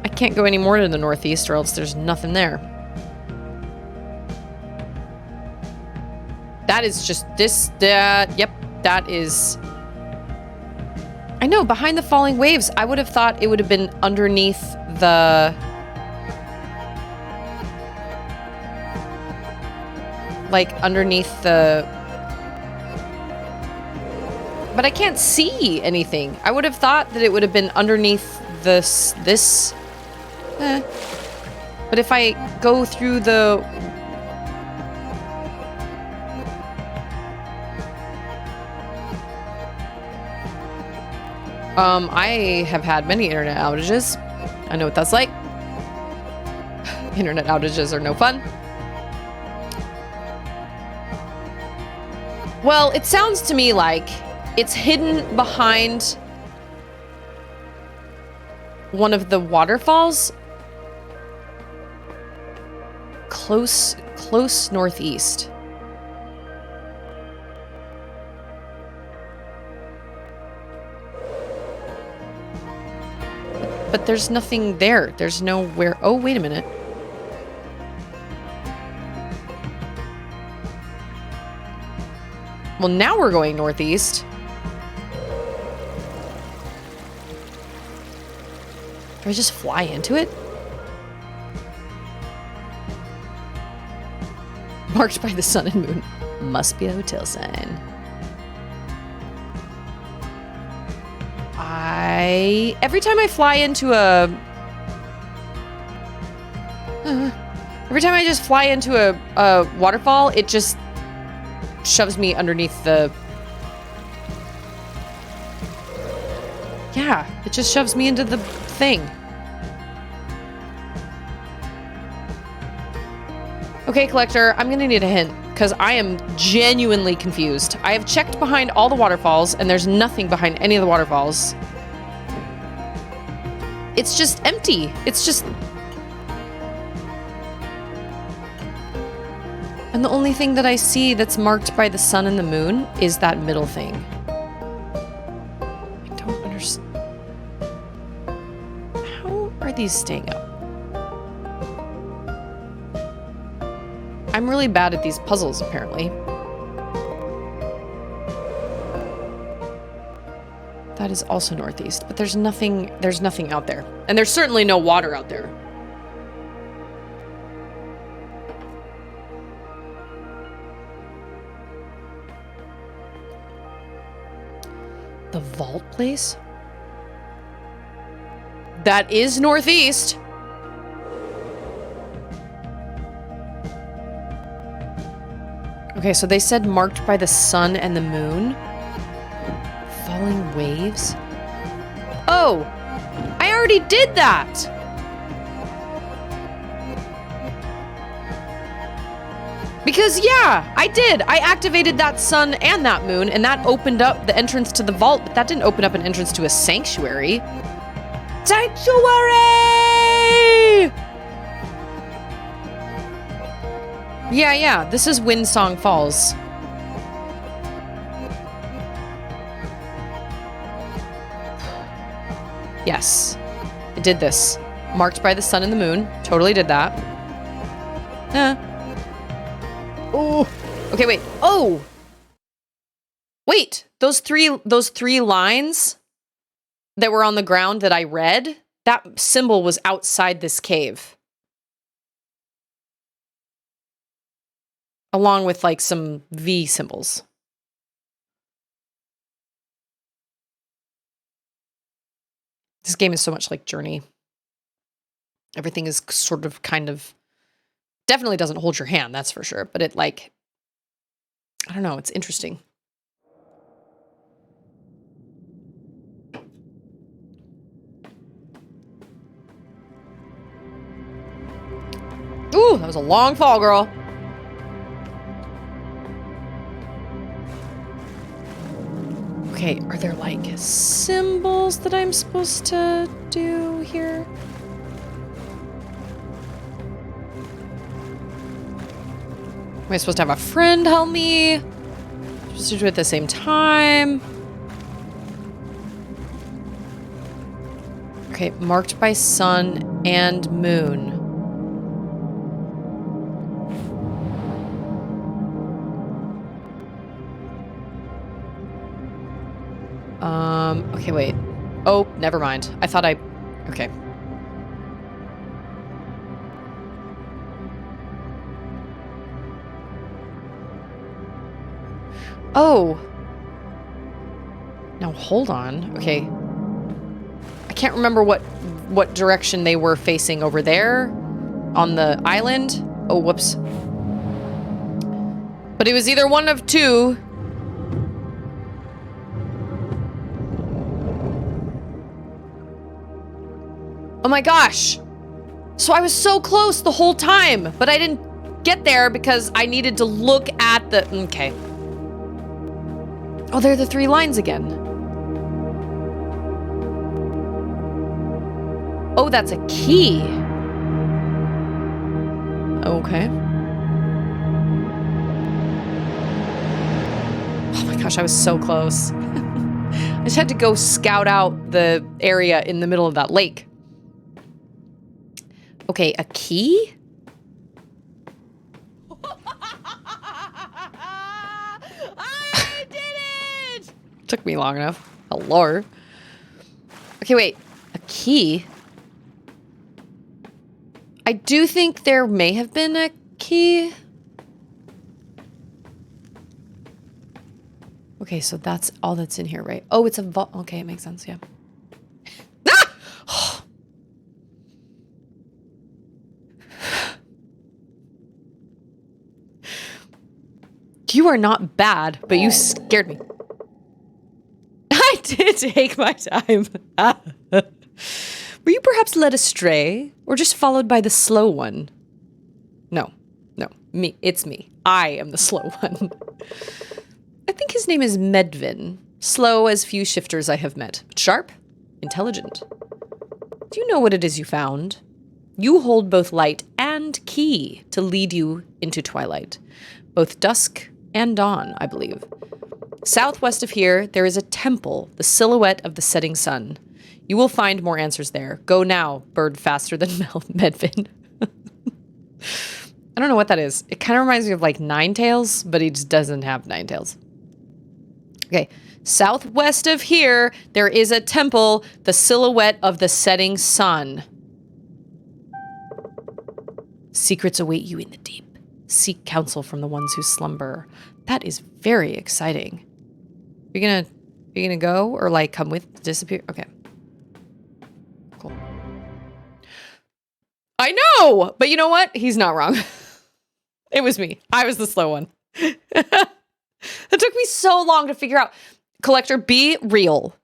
I can't go any more to the northeast or else there's nothing there. That is just yep, that is... I know, behind the falling waves, I would have thought it would have been underneath the... Like, underneath the... But I can't see anything. I would have thought that it would have been underneath this... But if I go through the... I have had many internet outages. I know what that's like. Internet outages are no fun. Well, it sounds to me like it's hidden behind one of the waterfalls. Close northeast. But there's nothing there. There's nowhere. Oh, wait a minute. Well, now we're going northeast. Do I just fly into it? Marked by the sun and moon. Must be a hotel sign. Every time I fly into a... every time I just fly into a waterfall, it just shoves me underneath the... Yeah, it just shoves me into the thing. Okay, Collector, I'm gonna need a hint, because I am genuinely confused. I have checked behind all the waterfalls, and there's nothing behind any of the waterfalls. It's just empty. It's just... And the only thing that I see that's marked by the sun and the moon is that middle thing. I don't understand. How are these staying up? I'm really bad at these puzzles, apparently. That is also northeast, but there's nothing out there. And there's certainly no water out there. The vault place? That is northeast. Okay, so they said marked by the sun and the moon. Falling waves? Oh! I already did that! Because, yeah, I did. I activated that sun and that moon, and that opened up the entrance to the vault, but that didn't open up an entrance to a sanctuary. Sanctuary! Yeah, this is Windsong Falls. Yes, I did this. Marked by the sun and the moon. Totally did that. Oh. Okay, wait. Oh! Wait, those three lines that were on the ground that I read, that symbol was outside this cave. Along with, like, some V symbols. This game is so much like Journey. Everything is sort of, kind of... Definitely doesn't hold your hand, that's for sure. But it, like... I don't know, it's interesting. Ooh, that was a long fall, girl. Okay, are there like symbols that I'm supposed to do here? Am I supposed to have a friend help me? Supposed to do it at the same time? Okay, marked by sun and moon. Okay, wait. Oh, never mind. I thought okay. Oh. Now, hold on. Okay. I can't remember what direction they were facing over there on the island. Oh, whoops. But it was either one of two. Oh my gosh. So I was so close the whole time, but I didn't get there because I needed to look at the... Okay. Oh, they're the 3 lines again. Oh, that's a key. Okay. Oh my gosh, I was so close. I just had to go scout out the area in the middle of that lake. Okay, a key? I did it! Took me long enough. Hello. Okay, wait. A key? I do think there may have been a key. Okay, so that's all that's in here, right? Oh, it's a vault. Okay, it makes sense, yeah. Ah! You are not bad, but you scared me. I did take my time. Were you perhaps led astray? Or just followed by the slow one? No. Me. It's me. I am the slow one. I think his name is Medvin. Slow as few shifters I have met. But sharp? Intelligent. Do you know what it is you found? You hold both light and key to lead you into twilight. Both dusk and dawn, I believe. Southwest of here, there is a temple, the silhouette of the setting sun. You will find more answers there. Go now, bird faster than Medvin. I don't know what that is. It kind of reminds me of like Ninetales, but he just doesn't have Ninetales. Okay, southwest of here, there is a temple, the silhouette of the setting sun. Secrets await you in the deep. Seek counsel from the ones who slumber. That is very exciting. You're gonna go or like come with disappear? Okay. Cool. I know, but you know what? He's not wrong. It was me. I was the slow one. It took me so long to figure out. Collector, be real.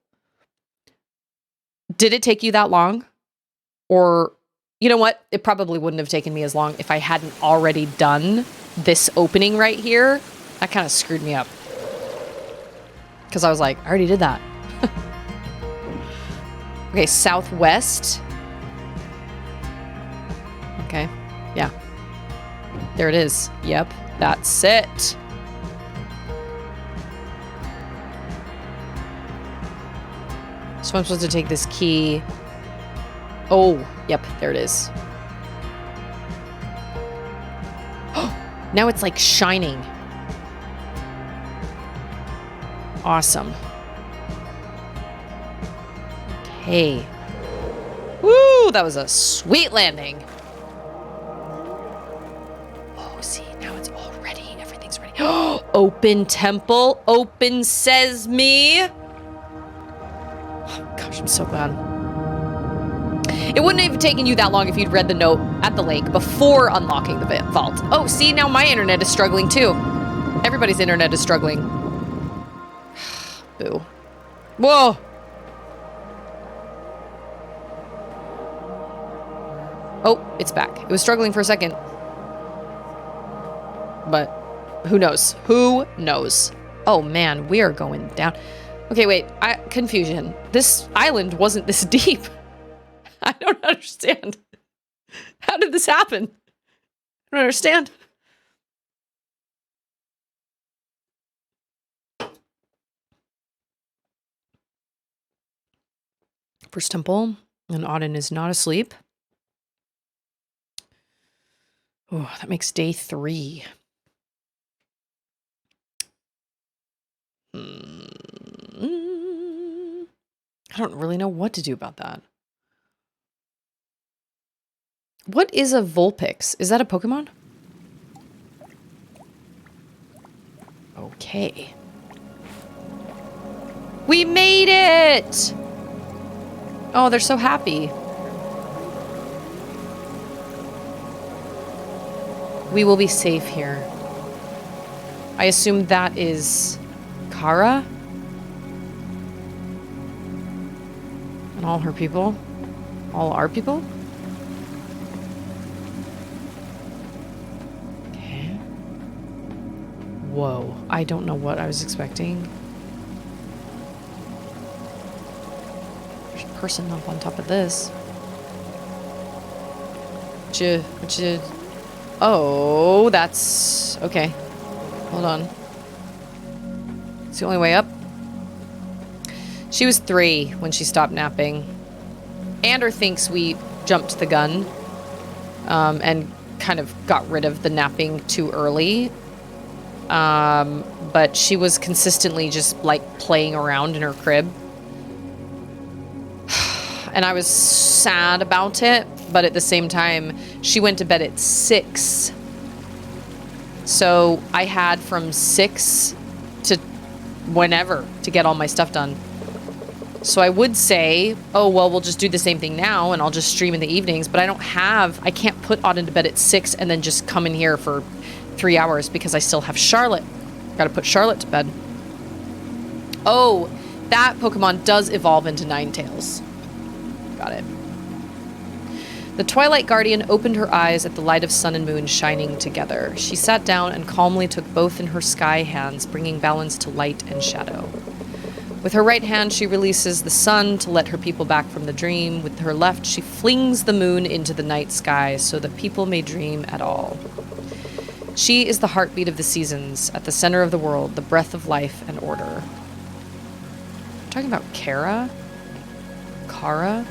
Did it take you that long? Or, you know what? It probably wouldn't have taken me as long if I hadn't already done this opening right here. That kind of screwed me up. Because I was like, I already did that. Okay, southwest. Okay, yeah. There it is. Yep, that's it. So I'm supposed to take this key. Oh, yep, there it is. Now it's like shining. Awesome. Okay. Woo, that was a sweet landing. Oh, see, now it's all ready. Everything's ready. Open temple, open sesame. Oh, gosh, I'm so glad. It wouldn't have taken you that long if you'd read the note at the lake before unlocking the vault. Oh, see, now my internet is struggling too. Everybody's internet is struggling. Boo. Whoa. Oh, it's back. It was struggling for a second. But who knows? Who knows? Oh man, we are going down. Okay, wait. Confusion. This island wasn't this deep. I don't understand. How did this happen? I don't understand. First temple, and Auden is not asleep. Oh, that makes day 3. I don't really know what to do about that. What is a Vulpix? Is that a Pokemon? Okay. We made it! Oh, they're so happy. We will be safe here. I assume that is Kara? And all her people? All our people? Okay. Whoa. I don't know what I was expecting. There's a person up on top of this. Oh, that's... Okay. Hold on. It's the only way up. She was 3 when she stopped napping. Ander thinks we jumped the gun. And kind of got rid of the napping too early. But she was consistently just, like, playing around in her crib. And I was sad about it. But at the same time, she went to bed at 6. So I had from 6 to whenever to get all my stuff done. So I would say, oh, well, we'll just do the same thing now and I'll just stream in the evenings. But I can't put Auden to bed at 6 and then just come in here for 3 hours because I still have Charlotte. Gotta put Charlotte to bed. Oh, that Pokemon does evolve into Ninetales. Got it. The Twilight Guardian opened her eyes at the light of sun and moon shining together. She sat down and calmly took both in her sky hands, bringing balance to light and shadow. With her right hand, she releases the sun to let her people back from the dream. With her left, she flings the moon into the night sky so that people may dream at all. She is the heartbeat of the seasons, at the center of the world, the breath of life and order. I'm talking about Kara? Kara?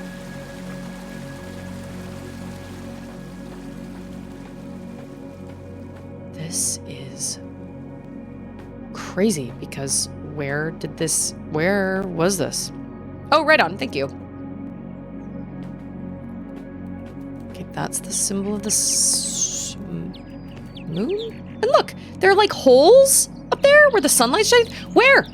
This is crazy because where was this? Oh, right on. Thank you. Okay, that's the symbol of the moon. And look, there are like holes up there where the sunlight shines. Where?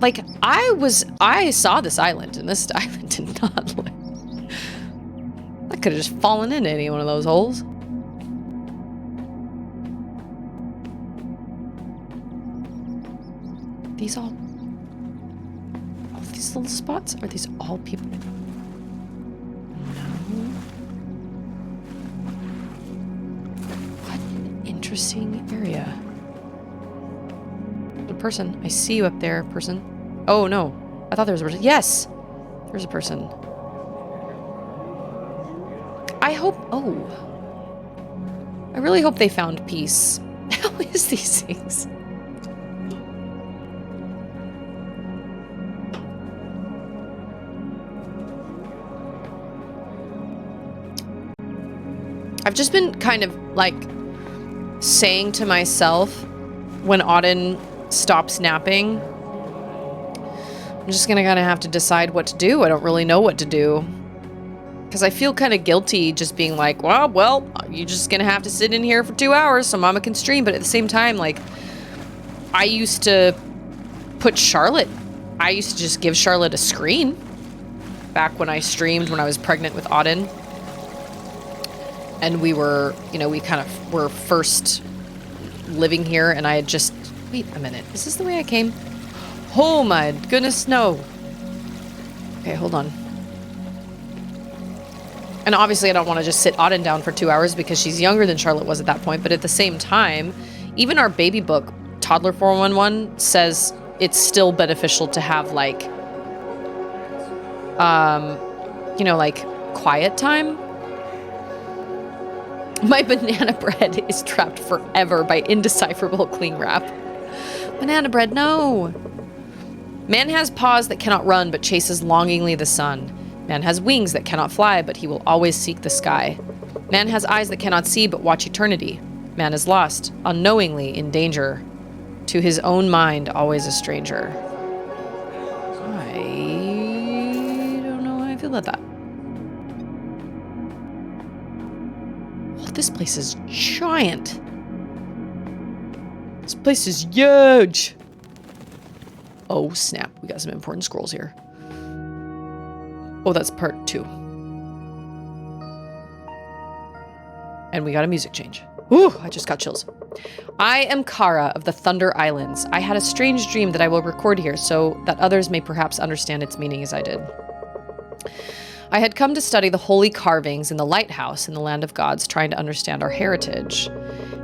Like I saw this island and this island did not look. I could have just fallen into any one of those holes. These all these little spots? Are these all people? No. What an interesting area. A person. I see you up there, person. Oh, no. I thought there was a person. Yes! There's a person. I hope... Oh. I really hope they found peace. How is these things? I've just been kind of, like, saying to myself when Auden stops napping, I'm just gonna kind of have to decide what to do. I don't really know what to do. Because I feel kind of guilty just being like, well, you're just gonna have to sit in here for 2 hours so Mama can stream. But at the same time, like, I used to put Charlotte, I used to just give Charlotte a screen back when I streamed when I was pregnant with Auden. And we were, you know, we kind of were first living here, and I had just... Wait a minute. Is this the way I came? Oh my goodness, no. Okay, hold on. And obviously I don't want to just sit Auden down for 2 hours because she's younger than Charlotte was at that point, but at the same time, even our baby book Toddler 411 says it's still beneficial to have like, you know, like quiet time. My banana bread is trapped forever by indecipherable cling wrap. Banana bread, no. Man has paws that cannot run, but chases longingly the sun. Man has wings that cannot fly, but he will always seek the sky. Man has eyes that cannot see, but watch eternity. Man is lost, unknowingly in danger. To his own mind, always a stranger. I don't know how I feel about that. Oh, this place is giant. This place is huge. Oh, snap. We got some important scrolls here. Oh, that's part 2. And we got a music change. Ooh, I just got chills. I am Kara of the Thunder Islands. I had a strange dream that I will record here so that others may perhaps understand its meaning as I did. I had come to study the holy carvings in the lighthouse in the land of gods, trying to understand our heritage.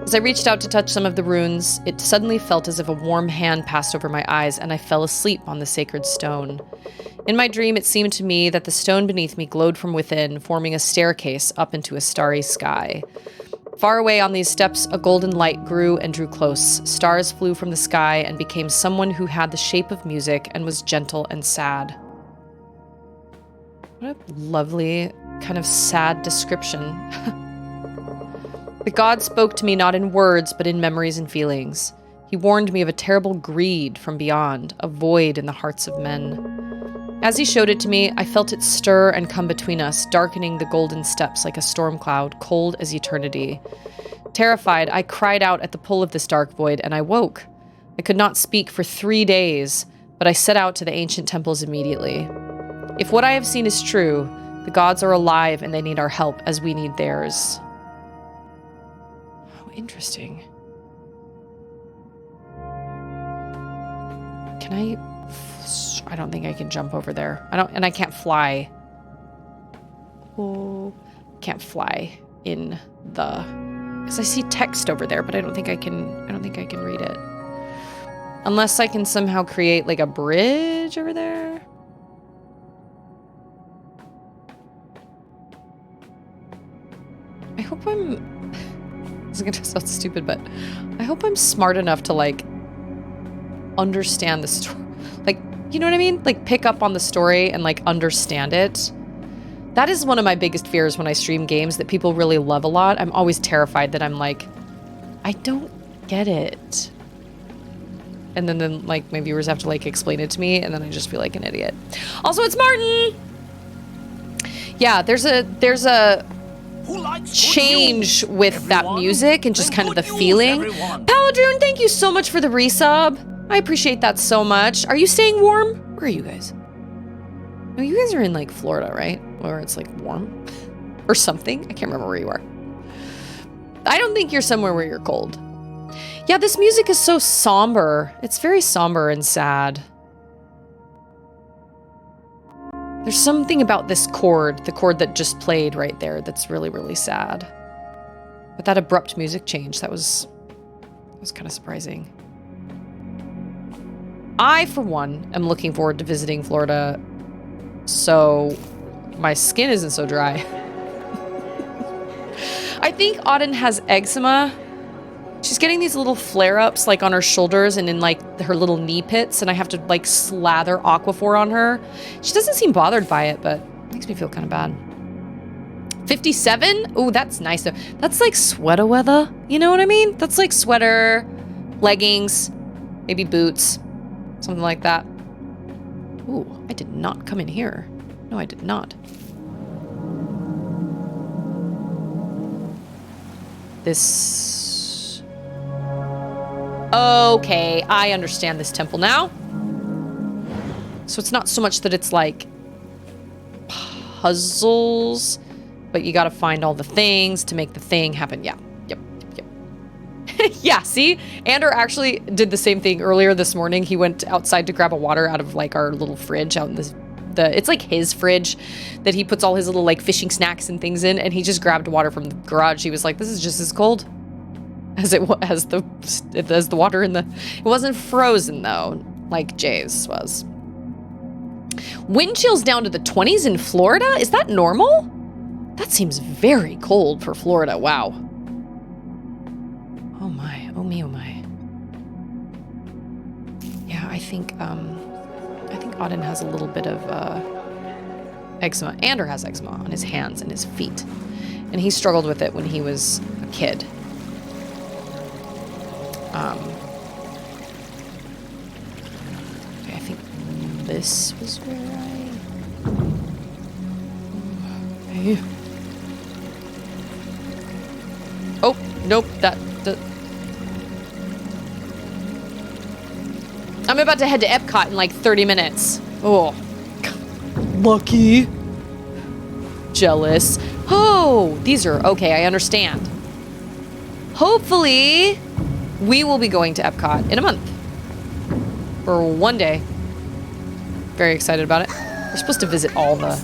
As I reached out to touch some of the runes, it suddenly felt as if a warm hand passed over my eyes, and I fell asleep on the sacred stone. In my dream, it seemed to me that the stone beneath me glowed from within, forming a staircase up into a starry sky. Far away on these steps, a golden light grew and drew close. Stars flew from the sky and became someone who had the shape of music and was gentle and sad. What a lovely, kind of sad description. The god spoke to me not in words, but in memories and feelings. He warned me of a terrible greed from beyond, a void in the hearts of men. As he showed it to me, I felt it stir and come between us, darkening the golden steps like a storm cloud, cold as eternity. Terrified, I cried out at the pull of this dark void, and I woke. I could not speak for 3 days, but I set out to the ancient temples immediately. If what I have seen is true, the gods are alive and they need our help as we need theirs. Oh, interesting. Can I don't think I can jump over there. And I can't fly. Oh, can't fly in the, because I see text over there, but I don't think I can read it. Unless I can somehow create like a bridge over there. I hope I'm, this is gonna sound stupid, but I hope I'm smart enough to like understand the story. Like, you know what I mean? Like pick up on the story and like understand it. That is one of my biggest fears when I stream games that people really love a lot. I'm always terrified that I'm like, I don't get it. And then like my viewers have to like explain it to me, and then I just feel like an idiot. Also, it's Martin! Yeah, there's a change with that music and just kind of the feeling. Paladroon, thank you so much for the resub. I appreciate that so much. Are you staying warm? Where are you guys? No, you guys are in like Florida, right? Where it's like warm or something. I can't remember where you are. I don't think you're somewhere where you're cold. Yeah, this music is so somber. It's very somber and sad. There's something about this chord, the chord that just played right there, that's really, really sad. But that abrupt music change, that was kind of surprising. I, for one, am looking forward to visiting Florida so my skin isn't so dry. I think Auden has eczema. She's getting these little flare-ups like on her shoulders and in like her little knee pits, and I have to like slather Aquaphor on her. She doesn't seem bothered by it, but it makes me feel kind of bad. 57? Oh, that's nice. That's like sweater weather. You know what I mean? That's like sweater, leggings, maybe boots, something like that. Ooh, I did not come in here. No, I did not. This... Okay, I understand this temple now. So it's not so much that it's like puzzles, but you gotta find all the things to make the thing happen. Yeah, yep. Yeah, see? Ander actually did the same thing earlier this morning. He went outside to grab a water out of like our little fridge out in it's like his fridge that he puts all his little like fishing snacks and things in, and he just grabbed water from the garage. He was like, this is just as cold. as the water in the. It wasn't frozen though, like Jay's was. Wind chills down to the 20s in Florida? Is that normal? That seems very cold for Florida. Wow. Oh my. Oh me. Oh my. Yeah, I think Auden has a little bit of eczema. Ander has eczema on his hands and his feet, and he struggled with it when he was a kid. Okay, I think this was where Okay. Oh, nope, I'm about to head to Epcot in like 30 minutes. Oh, lucky. Jealous. Oh, these are, okay, I understand. Hopefully, we will be going to Epcot in a month. Or one day. Very excited about it. We're supposed to visit all the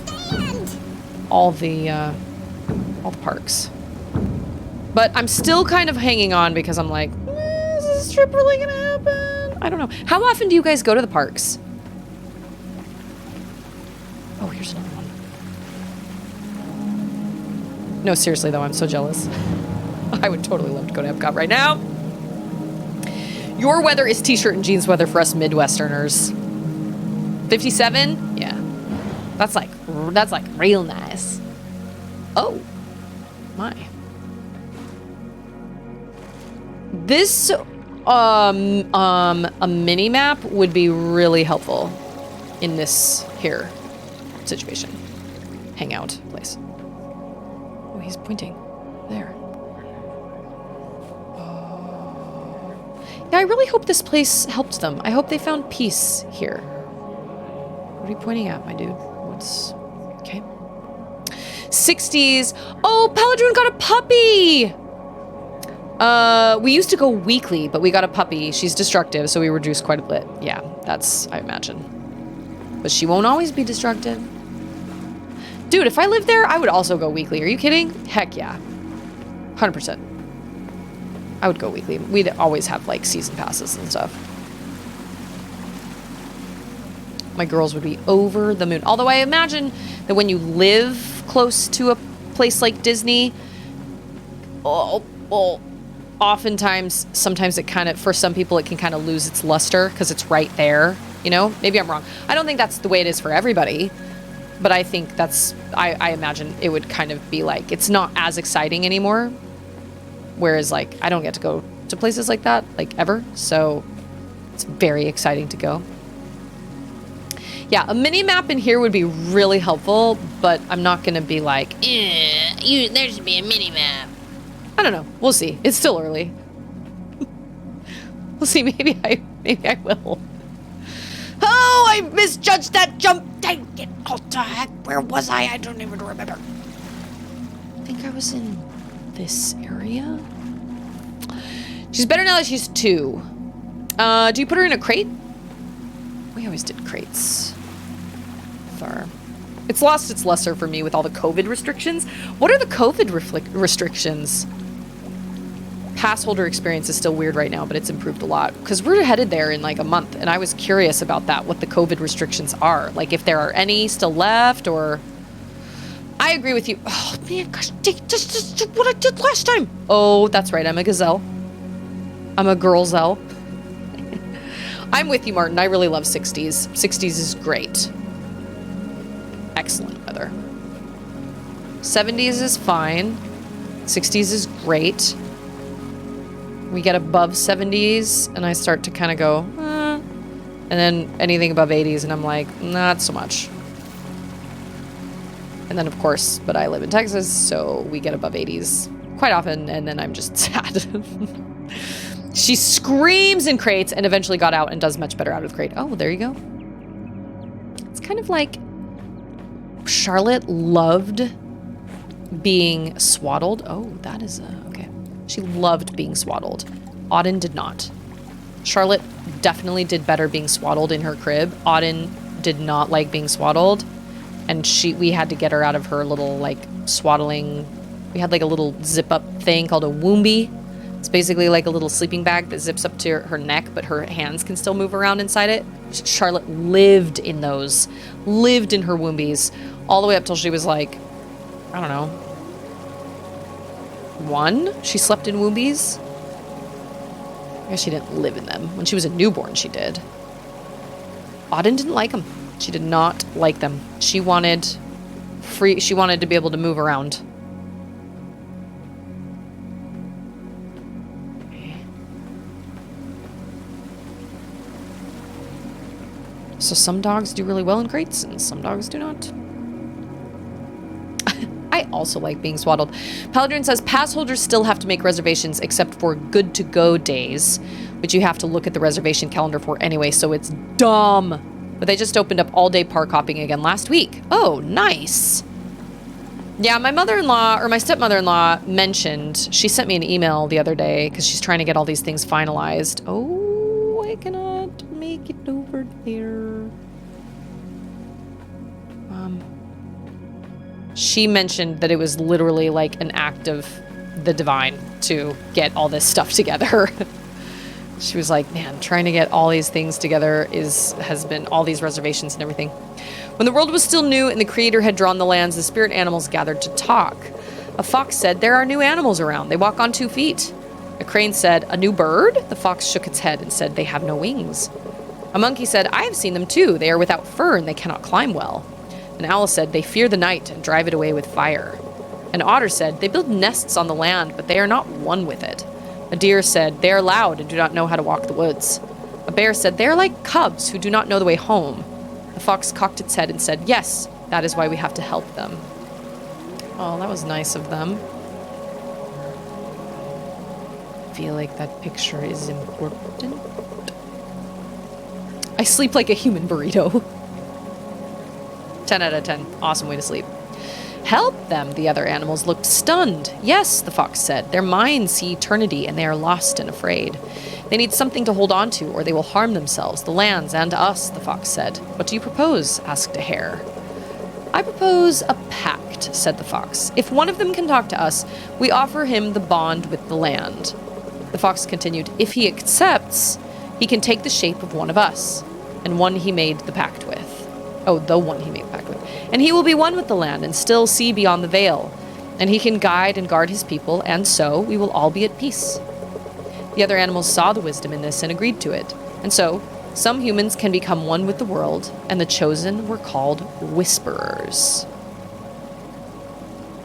parks. But I'm still kind of hanging on because I'm like, is this trip really gonna happen? I don't know. How often do you guys go to the parks? Oh, here's another one. No, seriously though, I'm so jealous. I would totally love to go to Epcot right now. Your weather is t-shirt and jeans weather for us Midwesterners. 57? Yeah. That's like real nice. Oh. My. This a mini map would be really helpful in this here situation. Hangout place. Oh, he's pointing there. Oh. Yeah, I really hope this place helped them. I hope they found peace here. What are you pointing at, my dude? What's okay? 60s. Oh, Paladrin got a puppy. We used to go weekly, but we got a puppy. She's destructive, so we reduced quite a bit. Yeah, that's, I imagine. But she won't always be destructive. Dude, if I lived there, I would also go weekly. Are you kidding? Heck yeah. 100%. I would go weekly. We'd always have, like, season passes and stuff. My girls would be over the moon. Although I imagine that when you live close to a place like Disney, oftentimes, sometimes it kind of, for some people, it can kind of lose its luster because it's right there, you know? Maybe I'm wrong. I don't think that's the way it is for everybody, but I think that's, I imagine it would kind of be like, it's not as exciting anymore. Whereas, like, I don't get to go to places like that, like, ever. So it's very exciting to go. Yeah, a mini map in here would be really helpful, but I'm not going to be like, there should be a mini map. I don't know. We'll see. It's still early. We'll see. Maybe I will. Oh, I misjudged that jump. Dang it. Oh, the heck. Where was I? I don't even remember. I think I was in this area. She's better now that she's 2. Do you put her in a crate? We always did crates. Thar. It's lost its luster for me with all the COVID restrictions. What are the COVID restrictions? Pass holder experience is still weird right now, but it's improved a lot. Because we're headed there in like a month, and I was curious about that, what the COVID restrictions are. Like if there are any still left, or... I agree with you. Oh, man, gosh, just what I did last time. Oh, that's right, I'm a gazelle. I'm a girl-zelle. I'm with you, Martin. I really love 60s. 60s is great. Excellent weather. 70s is fine. 60s is great. We get above 70s, and I start to kind of go, and then anything above 80s, and I'm like, not so much. And then, of course, but I live in Texas, so we get above 80s quite often, and then I'm just sad. She screams in crates and eventually got out and does much better out of the crate. Oh, there you go. It's kind of like Charlotte loved being swaddled. Oh, that is okay. She loved being swaddled. Auden did not. Charlotte definitely did better being swaddled in her crib. Auden did not like being swaddled, and we had to get her out of her little like swaddling. We had like a little zip up thing called a wombie. It's basically like a little sleeping bag that zips up to her neck, but her hands can still move around inside it. Charlotte lived in those. Lived in her Woombies. All the way up till she was like, I don't know, 1? She slept in Woombies. I guess she didn't live in them. When she was a newborn, she did. Auden didn't like them. She did not like them. She wanted she wanted to be able to move around. So some dogs do really well in crates, and some dogs do not. I also like being swaddled. Paladin says, pass holders still have to make reservations except for good-to-go days, which you have to look at the reservation calendar for anyway, so it's dumb. But they just opened up all-day park hopping again last week. Oh, nice. Yeah, my mother-in-law, or my stepmother-in-law mentioned, she sent me an email the other day, because she's trying to get all these things finalized. Oh, I cannot make it over there. She mentioned that it was literally like an act of the divine to get all this stuff together. She was like, man, trying to get all these things together has been all these reservations and everything. When the world was still new and the creator had drawn the lands, the spirit animals gathered to talk. A fox said, there are new animals around. They walk on 2 feet. A crane said, a new bird? The fox shook its head and said, they have no wings. A monkey said, I have seen them too. They are without fur and they cannot climb well. An owl said, they fear the night and drive it away with fire. An otter said, they build nests on the land, but they are not one with it. A deer said, they are loud and do not know how to walk the woods. A bear said, they are like cubs who do not know the way home. The fox cocked its head and said, yes, that is why we have to help them. Oh, that was nice of them. I feel like that picture is important. I sleep like a human burrito. 10 out of 10. Awesome way to sleep. Help them, the other animals looked stunned. Yes, the fox said. Their minds see eternity and they are lost and afraid. They need something to hold on to or they will harm themselves, the lands, and us, the fox said. What do you propose? Asked a hare. I propose a pact, said the fox. If one of them can talk to us, we offer him the bond with the land. The fox continued, if he accepts, he can take the shape of one of us, and one he made the pact with. Oh, the one he made the pact with. And he will be one with the land and still see beyond the veil. And he can guide and guard his people, and so we will all be at peace. The other animals saw the wisdom in this and agreed to it. And so, some humans can become one with the world, and the chosen were called whisperers.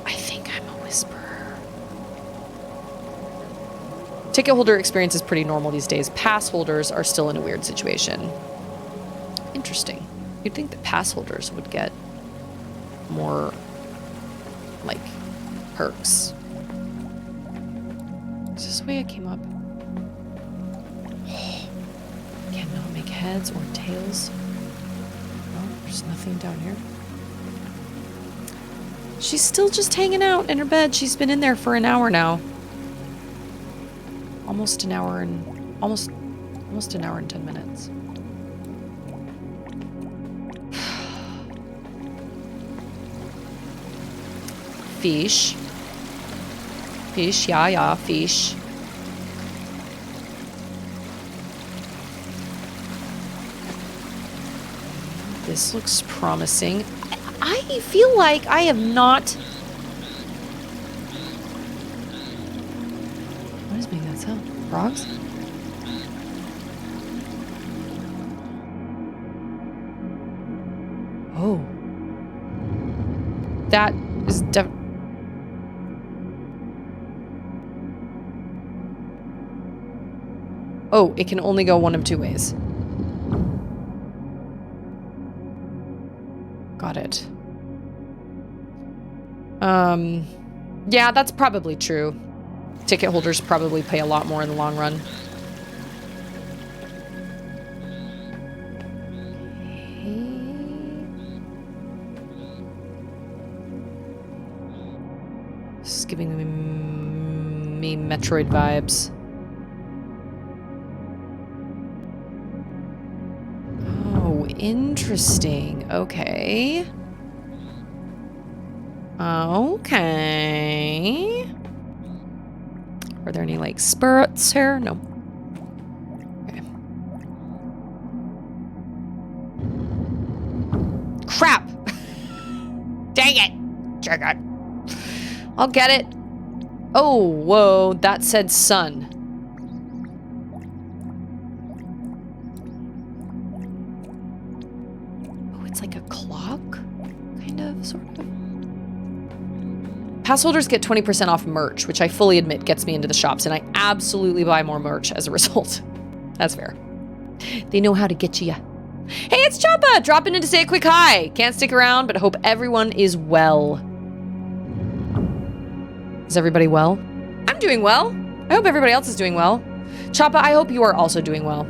I think I'm a whisperer. Ticket holder experience is pretty normal these days. Pass holders are still in a weird situation. Interesting. You'd think that pass holders would get more, like, perks. Is this the way I came up? Cannot make heads or tails. No, there's nothing down here. She's still just hanging out in her bed. She's been in there for an hour now. Almost an hour and 10 minutes. Fish. Fish, yeah, fish. This looks promising. I feel like I have not... What is making that sound? Frogs? Oh. That is definitely... Oh, it can only go one of 2 ways. Got it. Yeah, that's probably true. Ticket holders probably pay a lot more in the long run. This is giving me Metroid vibes. Interesting. Okay. Okay. Are there any like spirits here? No. Okay. Crap! Dang it! Dang it. I'll get it. Oh, whoa, that said sun. Oh, it's like a clock? Kind of, sort of. Pass holders get 20% off merch, which I fully admit gets me into the shops, and I absolutely buy more merch as a result. That's fair. They know how to get you. Hey, it's Choppa! Dropping in to say a quick hi. Can't stick around, but hope everyone is well. Is everybody well? I'm doing well. I hope everybody else is doing well. Choppa, I hope you are also doing well.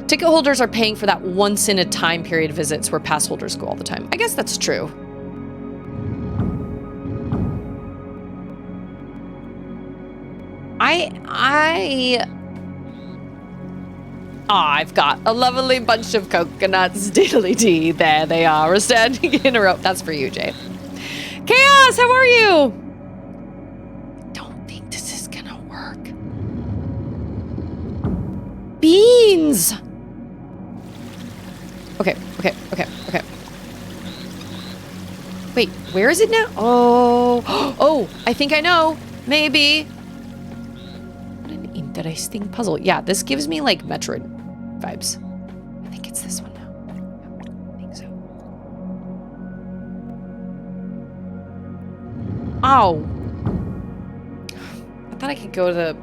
Ticket holders are paying for that once-in-a-time period visits where pass holders go all the time. I guess that's true. I've got a lovely bunch of coconuts, diddly-dee. There they are, standing in a row. That's for you, Jay. Chaos, how are you? Don't think this is gonna work. Beans! Okay. Wait, where is it now? Oh, I think I know. Maybe. What an interesting puzzle. Yeah, this gives me like Metroid vibes. I think it's this one now. I think so. Ow. I thought I could go to the...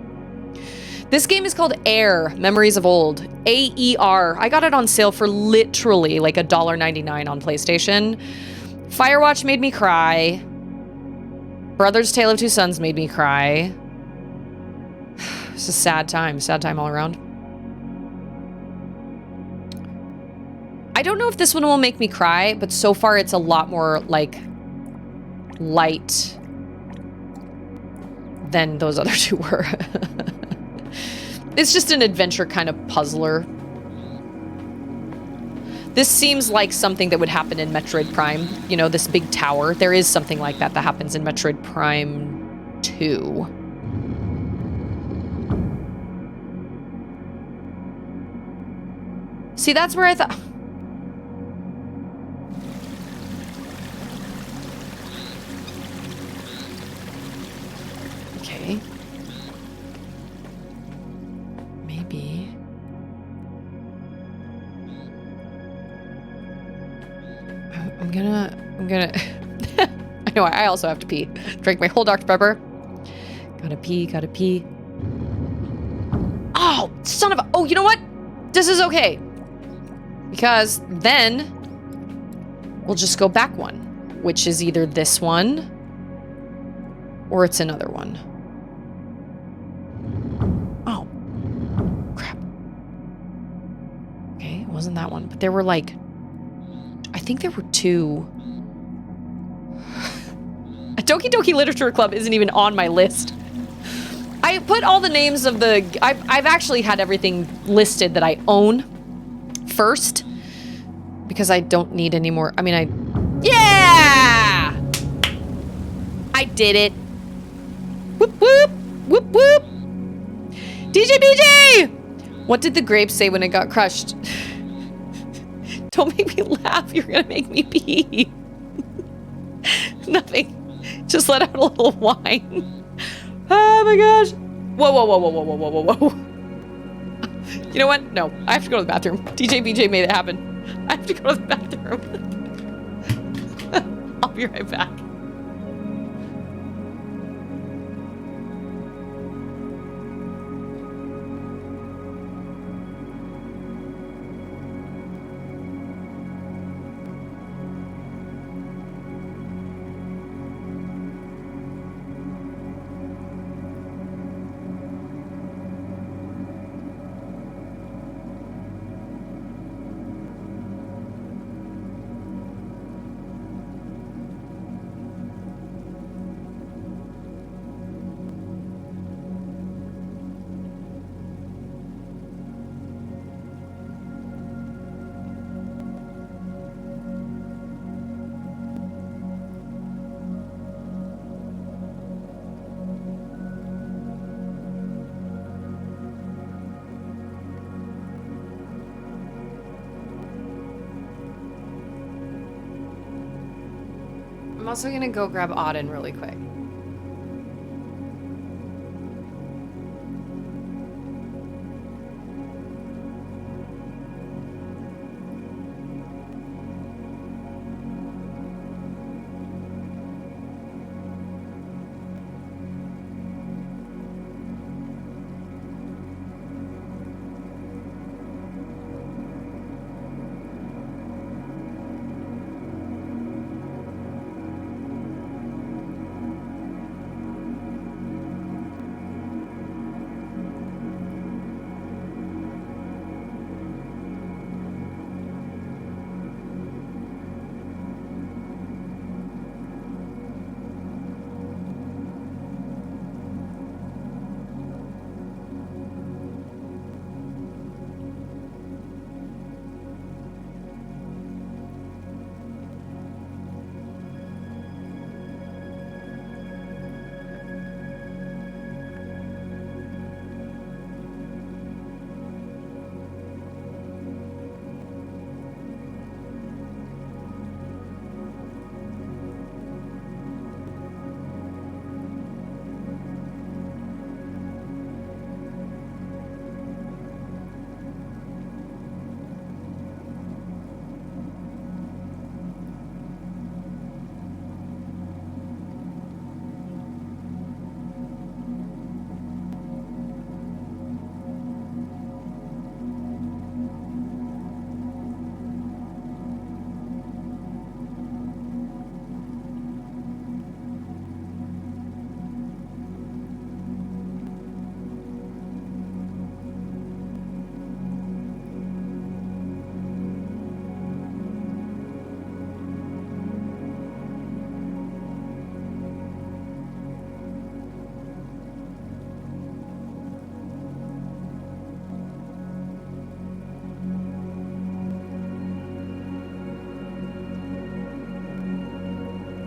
This game is called AER, Memories of Old. AER. I got it on sale for literally like $1.99 on PlayStation. Firewatch made me cry. Brother's Tale of Two Sons made me cry. It's a sad time all around. I don't know if this one will make me cry, but so far it's a lot more like light than those other two were. It's just an adventure kind of puzzler. This seems like something that would happen in Metroid Prime. You know, this big tower. There is something like that that happens in Metroid Prime 2. See, that's where I thought... Okay. Maybe... I'm gonna... I know, I also have to pee. Drink my whole Dr. Pepper. Gotta pee. Oh, son of a... Oh, you know what? This is okay. Because then we'll just go back one, which is either this one or it's another one. Oh, crap. Okay, it wasn't that one, but there were like, I think there were two. A Doki Doki Literature Club isn't even on my list. I put all the names of the... I've actually had everything listed that I own first, because I don't need any more. I mean, yeah! I did it. Whoop, whoop, whoop, whoop. DJ BJ! What did the grape say when it got crushed? Don't make me laugh. You're gonna make me pee. Nothing. Just let out a little whine. Oh my gosh. Whoa. You know what? No, I have to go to the bathroom. DJ BJ made it happen. I have to go to the bathroom. I'll be right back. I'm also gonna go grab Auden really quick.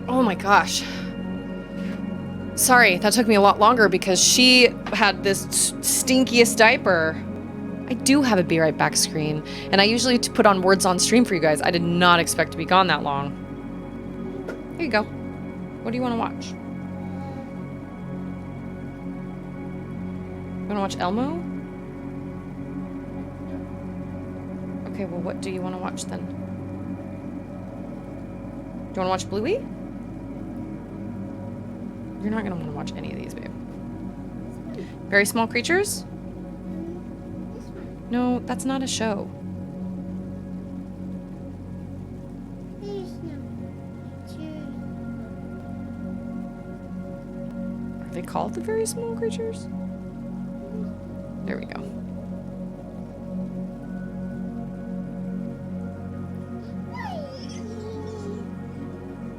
Oh my gosh. Sorry, that took me a lot longer because she had this stinkiest diaper. I do have a Be Right Back screen, and I usually put on words on stream for you guys. I did not expect to be gone that long. Here you go. What do you want to watch? You want to watch Elmo? Okay, well, what do you want to watch then? Do you want to watch Bluey? You're not going to want to watch any of these, babe. Very Small Creatures? No, that's not a show. Are they called the Very Small Creatures? There we go.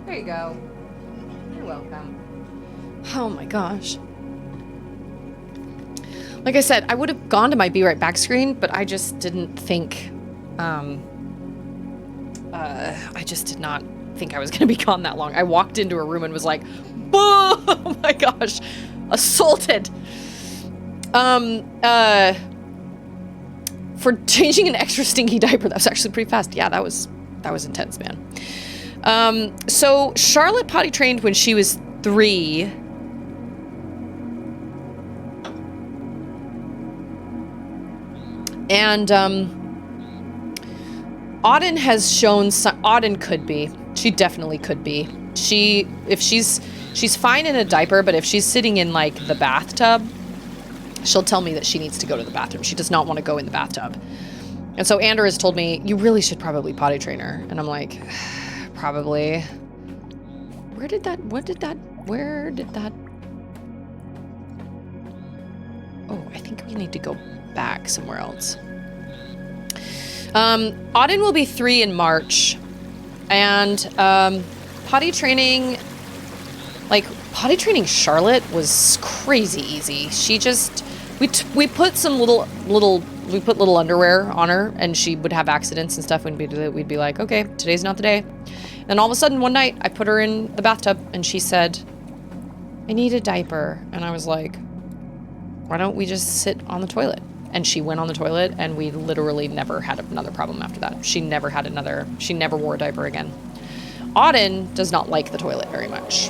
There you go. You're welcome. Oh my gosh. Like I said, I would have gone to my Be Right Back screen, but I just didn't think, I just did not think I was going to be gone that long. I walked into a room and was like, boom! Oh my gosh. Assaulted. For changing an extra stinky diaper, that was actually pretty fast. Yeah, that was intense, man. So Charlotte potty trained when she was 3. And Auden has shown Auden could be. She definitely could be. If she's fine in a diaper, but if she's sitting in like the bathtub, she'll tell me that she needs to go to the bathroom. She does not want to go in the bathtub. And so Andrew has told me, you really should probably potty train her. And I'm like, probably. Where did that? Oh, I think we need to go back somewhere else. Auden will be 3 in March, and potty training Charlotte was crazy easy. She just we put some little underwear on her, and she would have accidents and stuff. We'd be like, okay, today's not the day. And all of a sudden one night I put her in the bathtub and she said, I need a diaper. And I was like, why don't we just sit on the toilet? And she went on the toilet, and we literally never had another problem after that. She never wore a diaper again. Auden does not like the toilet very much.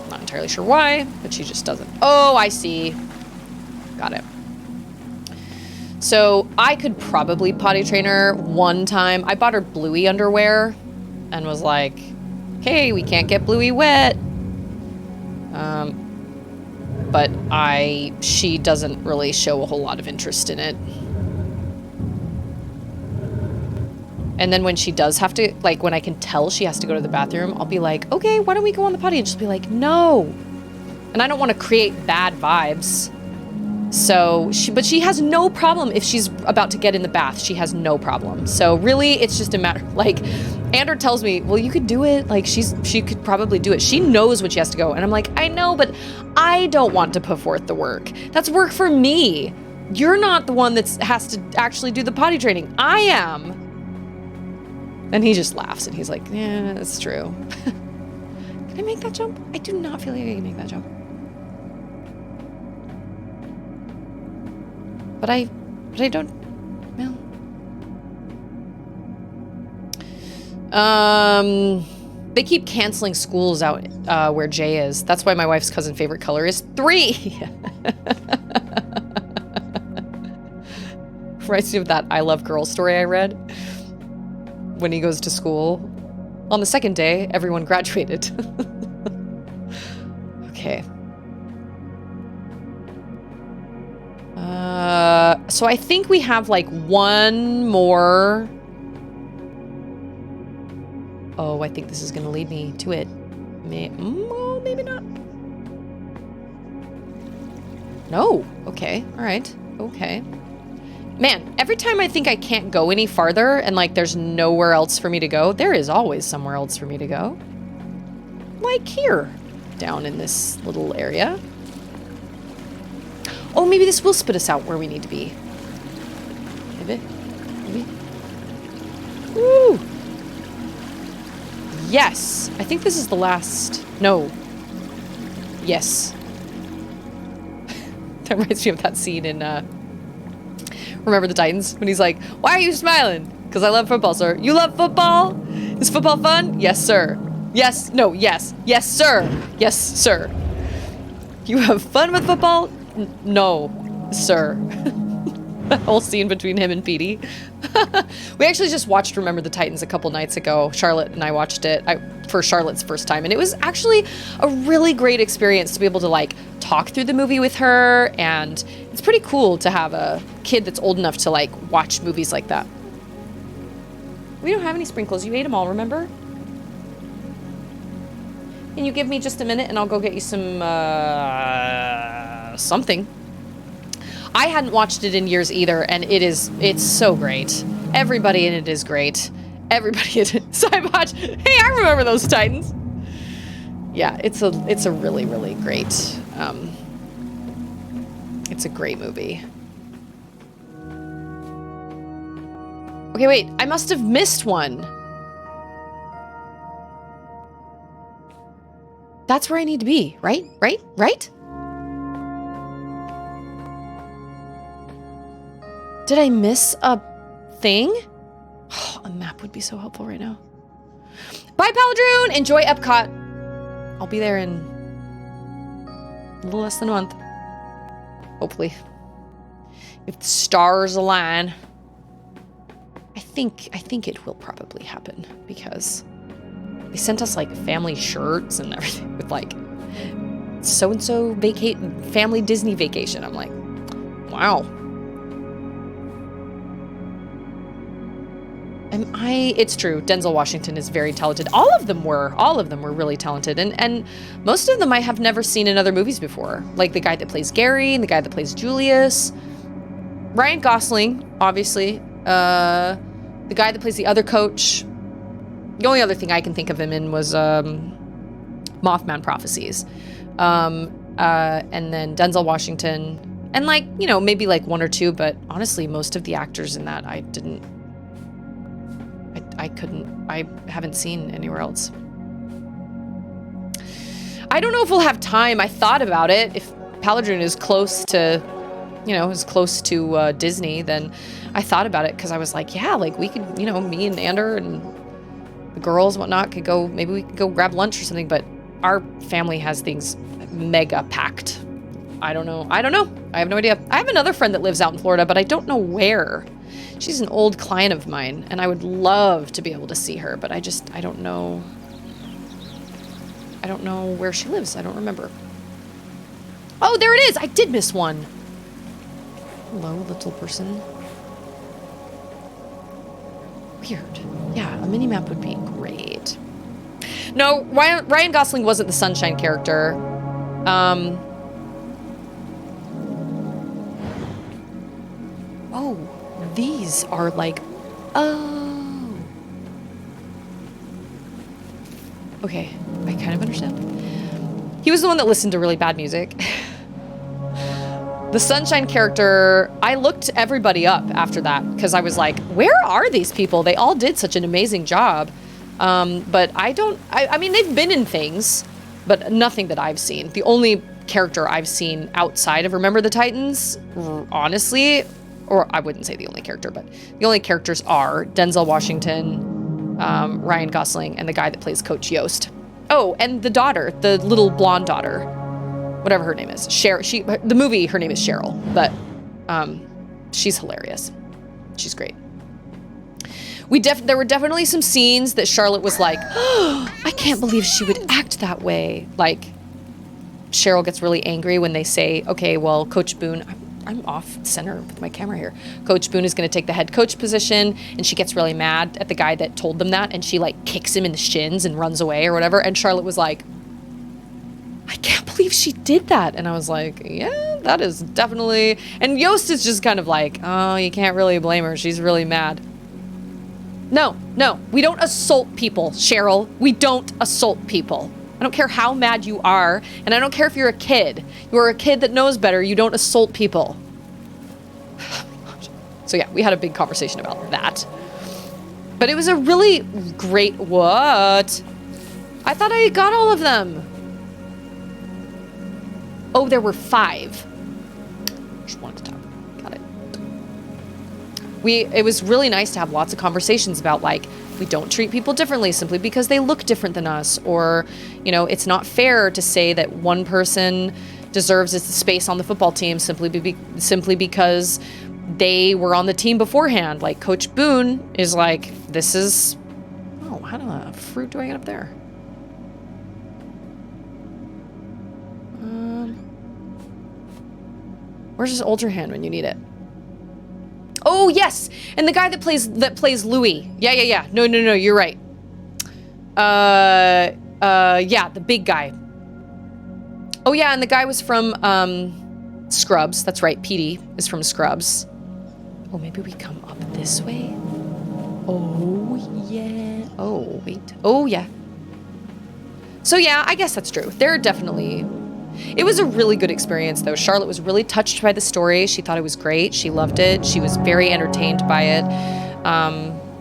Not entirely sure why, but she just doesn't. Oh, I see. Got it. So I could probably potty train her one time. I bought her Bluey underwear and was like, hey, we can't get Bluey wet. But she doesn't really show a whole lot of interest in it. And then when she does have to, like, when I can tell she has to go to the bathroom, I'll be like, okay, why don't we go on the potty? And just be like, no. And I don't want to create bad vibes. So, but she has no problem if she's about to get in the bath. She has no problem. So really, it's just a matter, like, Ander tells me, well, you could do it. Like, she could probably do it. She knows when she has to go. And I'm like, I know, but I don't want to put forth the work. That's work for me. You're not the one that has to actually do the potty training. I am. And he just laughs and he's like, yeah, that's true. Can I make that jump? I do not feel like I can make that jump. But I don't, well. They keep canceling schools out where Jay is. That's why my wife's cousin's favorite color is 3. Reminds me of that I Love Girls story I read. When he goes to school. On the second day, everyone graduated. Okay. So I think we have like one more. Oh, I think this is going to lead me to it. Oh, maybe not. No. Okay. All right. Okay. Man, every time I think I can't go any farther and like there's nowhere else for me to go, there is always somewhere else for me to go. Like here, down in this little area. Oh, maybe this will spit us out where we need to be. Maybe. Maybe. Woo! Yes! I think this is the last... No. Yes. That reminds me of that scene in, Remember the Titans? When he's like, why are you smiling? Because I love football, sir. You love football? Is football fun? Yes, sir. Yes. No, yes. Yes, sir. Yes, sir. You have fun with football? No, sir. That whole scene between him and Petey. We actually just watched Remember the Titans a couple nights ago. Charlotte and I watched it for Charlotte's first time. And it was actually a really great experience to be able to like talk through the movie with her. And it's pretty cool to have a kid that's old enough to like watch movies like that. We don't have any sprinkles. You ate them all, remember? Can you give me just a minute and I'll go get you some, something. I hadn't watched it in years either, and it's so great. Everybody in it is great. Everybody in it. So I watched, hey, I remember those Titans. Yeah, it's a really, really great, it's a great movie. Okay, wait, I must have missed one. That's where I need to be, right? Right? Right? Did I miss a thing? Oh, a map would be so helpful right now. Bye, Paladroon! Enjoy Epcot. I'll be there in a little less than a month. Hopefully. If the stars align. I think it will probably happen because they sent us like family shirts and everything with like so-and-so family Disney vacation. I'm like, wow. It's true. Denzel Washington is very talented. All of them were really talented. And most of them I have never seen in other movies before. Like the guy that plays Gary and the guy that plays Julius. Ryan Gosling, obviously. The guy that plays the other coach. The only other thing I can think of him in was Mothman Prophecies. And then Denzel Washington. And like, you know, maybe like one or two, but honestly, most of the actors in that I haven't seen anywhere else. I don't know if we'll have time. I thought about it. If Paladroon is close to, Disney, then I thought about it because I was like, yeah, like we could, me and Ander and girls, whatnot, could go, maybe we could go grab lunch or something, but our family has things mega packed. I don't know. I have no idea. I have another friend that lives out in Florida, but I don't know where. She's an old client of mine, and I would love to be able to see her, but I don't know. I don't know where she lives. I don't remember. Oh, there it is. I did miss one. Hello, little person. Weird. Yeah, a mini map would be great. No, Ryan Gosling wasn't the Sunshine character. Oh, these are like, oh. Okay, I kind of understand. He was the one that listened to really bad music. The Sunshine character, I looked everybody up after that because I was like, where are these people? They all did such an amazing job. But I mean, they've been in things, but nothing that I've seen. The only character I've seen outside of Remember the Titans, honestly, or I wouldn't say the only character, but the only characters are Denzel Washington, Ryan Gosling, and the guy that plays Coach Yost. Oh, and the daughter, the little blonde daughter, whatever her name is. The movie, her name is Cheryl, but she's hilarious. She's great. There were definitely some scenes that Charlotte was like, oh, I can't believe she would act that way. Like, Cheryl gets really angry when they say, okay, well, Coach Boone, I'm off center with my camera here. Coach Boone is going to take the head coach position, and she gets really mad at the guy that told them that, and she like kicks him in the shins and runs away or whatever. And Charlotte was like, I can't believe she did that. And I was like, yeah, that is definitely. And Yost is just kind of like, oh, you can't really blame her. She's really mad. No, we don't assault people, Cheryl. We don't assault people. I don't care how mad you are, and I don't care if you're a kid. You are a kid that knows better. You don't assault people. So yeah, we had a big conversation about that. But it was a really great, what? I thought I got all of them. Oh, there were 5. Just one at a time. Got it. It was really nice to have lots of conversations about, like, we don't treat people differently simply because they look different than us, or, you know, it's not fair to say that one person deserves its space on the football team simply because they were on the team beforehand. Like, Coach Boone is like, this is, oh, how the fruit do I get up there? Where's his ultra hand when you need it? Oh, yes. And the guy that plays Louis. Yeah. No, you're right. Yeah, the big guy. Oh, yeah, and the guy was from Scrubs. That's right, Petey is from Scrubs. Oh, maybe we come up this way? Oh, yeah. Oh, wait. Oh, yeah. So, yeah, I guess that's true. There are definitely... It was a really good experience, though. Charlotte was really touched by the story. She thought it was great. She loved it. She was very entertained by it.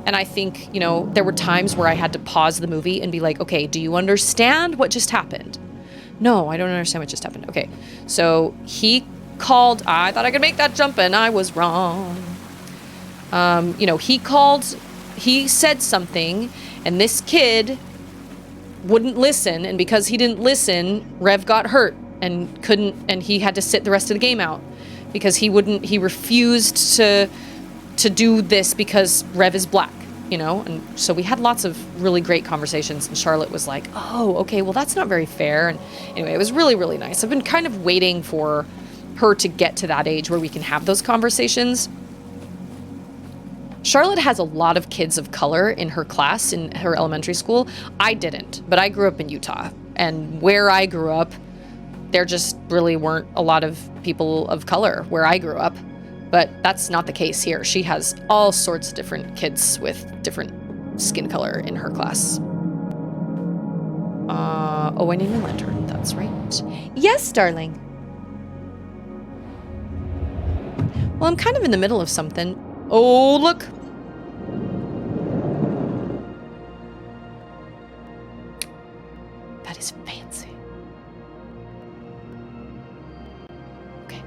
And I think, you know, there were times where I had to pause the movie and be like, okay, do you understand what just happened? No, I don't understand what just happened. Okay, so he called, I thought I could make that jump, and I was wrong. You know, he said something, and this kid wouldn't listen, and because he didn't listen, Rev got hurt and he had to sit the rest of the game out because he refused to do this because Rev is black, you know? And so we had lots of really great conversations, and Charlotte was like, oh, okay, well, that's not very fair. And anyway, it was really, really nice. I've been kind of waiting for her to get to that age where we can have those conversations. Charlotte has a lot of kids of color in her class in her elementary school. I didn't, but I grew up in Utah, and where I grew up, there just really weren't a lot of people of color where I grew up, but that's not the case here. She has all sorts of different kids with different skin color in her class. Oh, I need a lantern. That's right. Yes, darling. Well, I'm kind of in the middle of something. Oh, look. That is fancy. Okay.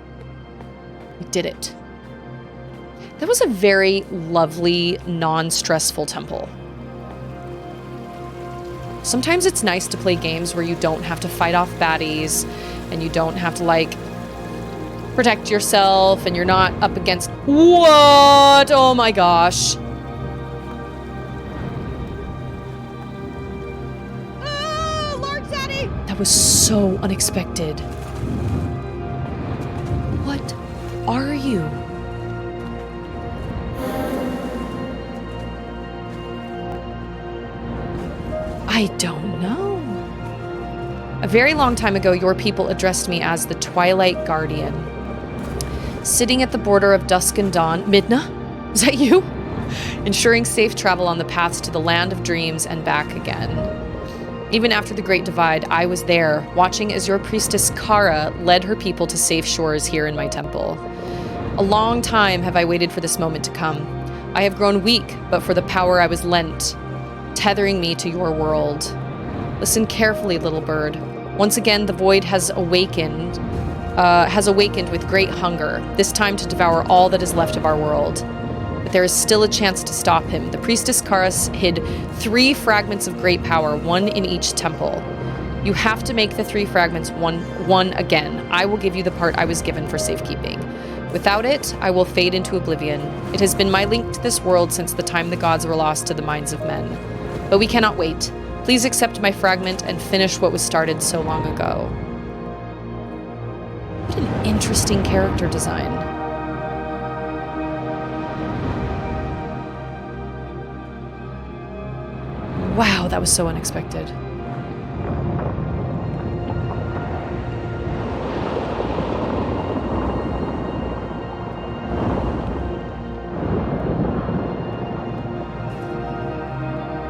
We did it. That was a very lovely, non-stressful temple. Sometimes it's nice to play games where you don't have to fight off baddies and you don't have to, like, protect yourself and you're not up against... What? Oh my gosh. Oh, Lord Zaddy! That was so unexpected. What are you? I don't know. A very long time ago, your people addressed me as the Twilight Guardian. Sitting at the border of dusk and dawn... Midna? Is that you? Ensuring safe travel on the paths to the land of dreams and back again. Even after the Great Divide, I was there, watching as your priestess Kara led her people to safe shores here in my temple. A long time have I waited for this moment to come. I have grown weak, but for the power I was lent, tethering me to your world. Listen carefully, little bird. Once again, the void has awakened with great hunger, this time to devour all that is left of our world. But there is still a chance to stop him. The priestess Karas hid 3 fragments of great power, 1 in each temple. You have to make the 3 fragments one again. I will give you the part I was given for safekeeping. Without it, I will fade into oblivion. It has been my link to this world since the time the gods were lost to the minds of men. But we cannot wait. Please accept my fragment and finish what was started so long ago. What an interesting character design. Wow, that was so unexpected.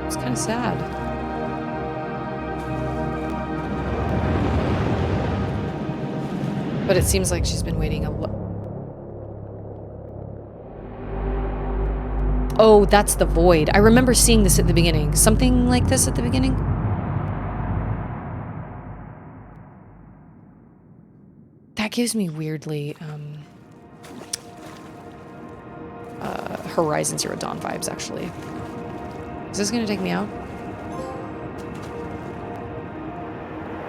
It's kind of sad. But it seems like she's been waiting a lot. Oh, that's the void. I remember seeing this at the beginning. Something like this at the beginning? That gives me weirdly, Horizon Zero Dawn vibes, actually. Is this gonna take me out?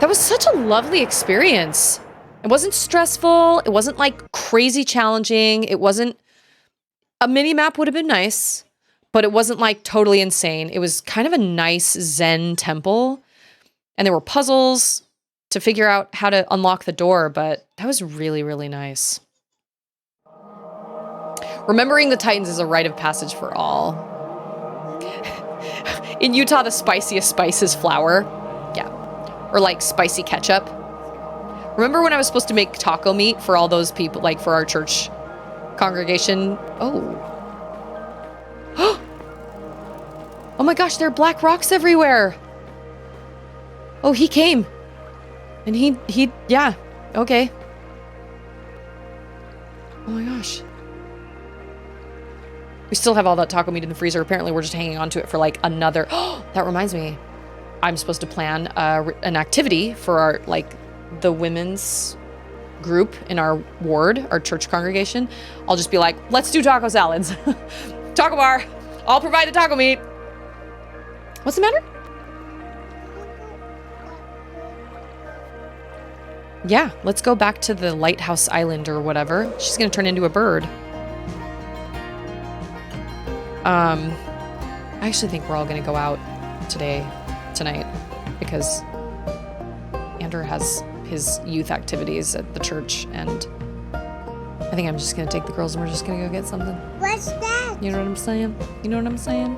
That was such a lovely experience. It wasn't stressful. It wasn't like crazy challenging. It wasn't... A mini-map would have been nice, but it wasn't like totally insane. It was kind of a nice Zen temple. And there were puzzles to figure out how to unlock the door, but that was really, really nice. Remembering the Titans is a rite of passage for all. In Utah, the spiciest spice is flour. Yeah. Or like spicy ketchup. Remember when I was supposed to make taco meat for all those people, like for our church congregation? Oh. Oh my gosh, there are black rocks everywhere. Oh, he came. And yeah, okay. Oh my gosh. We still have all that taco meat in the freezer. Apparently we're just hanging on to it for like another... Oh, that reminds me. I'm supposed to plan an activity for our, like, the women's group in our ward, our church congregation. I'll just be like, let's do taco salads. Taco bar. I'll provide the taco meat. What's the matter? Yeah, let's go back to the lighthouse island or whatever. She's gonna turn into a bird. I actually think we're all gonna go out tonight, because Andrew has his youth activities at the church, and I think I'm just gonna take the girls and we're just gonna go get something. What's that? You know what I'm saying? You know what I'm saying?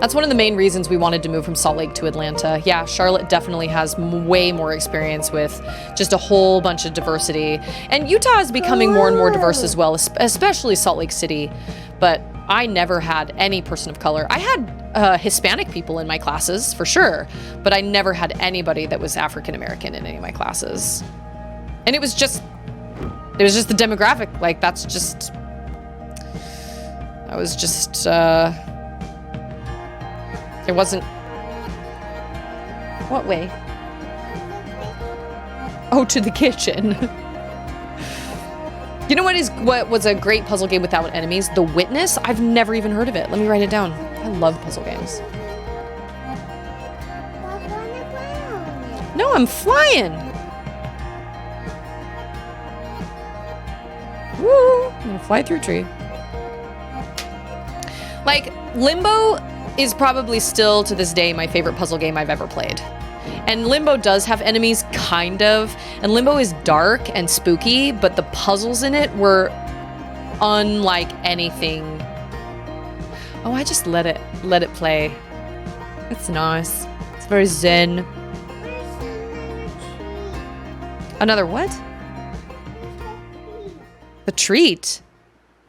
That's one of the main reasons we wanted to move from Salt Lake to Atlanta. Yeah, Charlotte definitely has way more experience with just a whole bunch of diversity. And Utah is becoming more and more diverse as well, especially Salt Lake City. But I never had any person of color. I had Hispanic people in my classes, for sure. But I never had anybody that was African American in any of my classes. And it was just the demographic. Like, I was just... It wasn't... What way? Oh, to the kitchen. You know what was a great puzzle game without enemies? The Witness? I've never even heard of it. Let me write it down. I love puzzle games. I'm flying. Woo! I'm gonna fly through a tree. Like, Limbo is probably still, to this day, my favorite puzzle game I've ever played. And Limbo does have enemies, kind of. And Limbo is dark and spooky, but the puzzles in it were unlike anything. Oh, I just let it play. It's nice. It's very zen. Another what? A treat?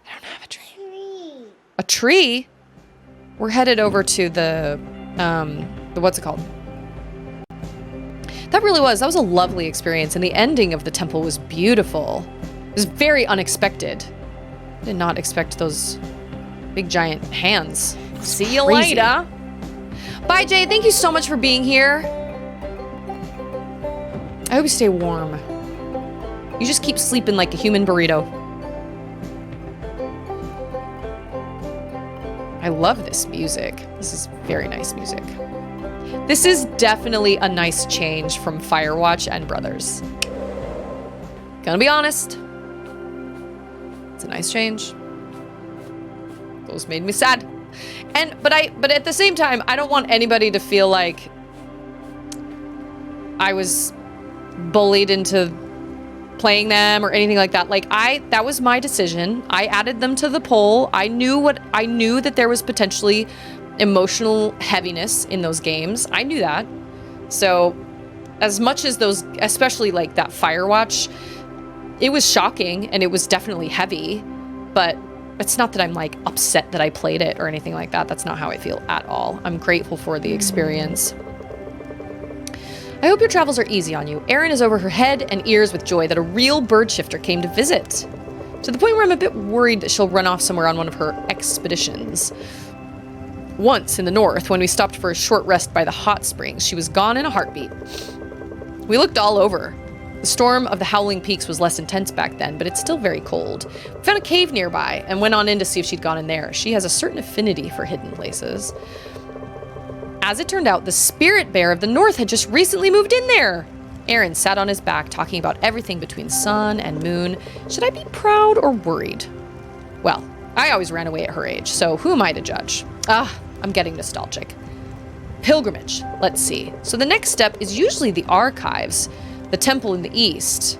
I don't have a treat. A tree? We're headed over to the what's it called? That was a lovely experience, and the ending of the temple was beautiful. It was very unexpected. I did not expect those big giant hands. See you later. Bye, Jay. Thank you so much for being here. I hope you stay warm. You just keep sleeping like a human burrito. I love this music. This is very nice music. This is definitely a nice change from Firewatch and Brothers. Gonna be honest. It's a nice change. Those made me sad. But at the same time, I don't want anybody to feel like I was bullied into playing them or anything like that. Like, that was my decision. I added them to the poll. I knew that there was potentially emotional heaviness in those games. I knew that. So as much as those, especially like that Firewatch, it was shocking and it was definitely heavy, but it's not that I'm like upset that I played it or anything like that. That's not how I feel at all. I'm grateful for the experience. I hope your travels are easy on you. Erin is over her head and ears with joy that a real bird shifter came to visit, to the point where I'm a bit worried that she'll run off somewhere on one of her expeditions. Once in the north, when we stopped for a short rest by the hot springs, she was gone in a heartbeat. We looked all over. The storm of the Howling Peaks was less intense back then, but it's still very cold. We found a cave nearby and went on in to see if she'd gone in there. She has a certain affinity for hidden places. As it turned out, the spirit bear of the north had just recently moved in there. Aaron sat on his back talking about everything between sun and moon. Should I be proud or worried? Well, I always ran away at her age, so who am I to judge? I'm getting nostalgic. Pilgrimage, let's see. So the next step is usually the archives, the temple in the east.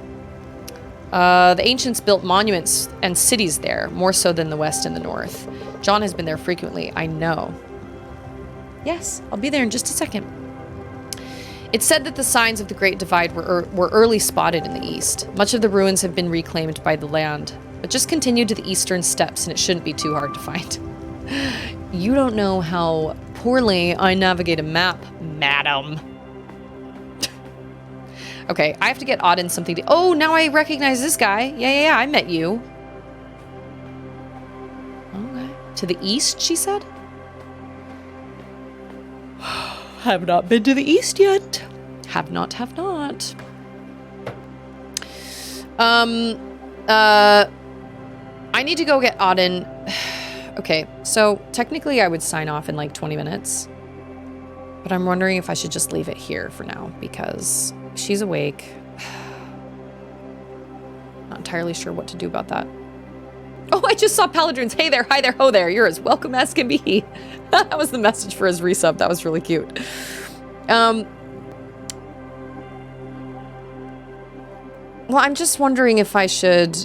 The ancients built monuments and cities there, more so than the west and the north. John has been there frequently, I know. Yes, I'll be there in just a second. It's said that the signs of the Great Divide were early spotted in the east. Much of the ruins have been reclaimed by the land, but just continue to the eastern steps and it shouldn't be too hard to find. You don't know how poorly I navigate a map, madam. Okay, I have to get Auden something to... Oh, now I recognize this guy. Yeah, I met you. Okay. To the east, she said? Have not been to the east yet. Have not. I need to go get Auden. Okay, so technically I would sign off in like 20 minutes. But I'm wondering if I should just leave it here for now because she's awake. Not entirely sure what to do about that. Oh, I just saw Paladrin's. Hey there, hi there, ho there. You're as welcome as can be. That was the message for his resub. That was really cute. Well, I'm just wondering if I should,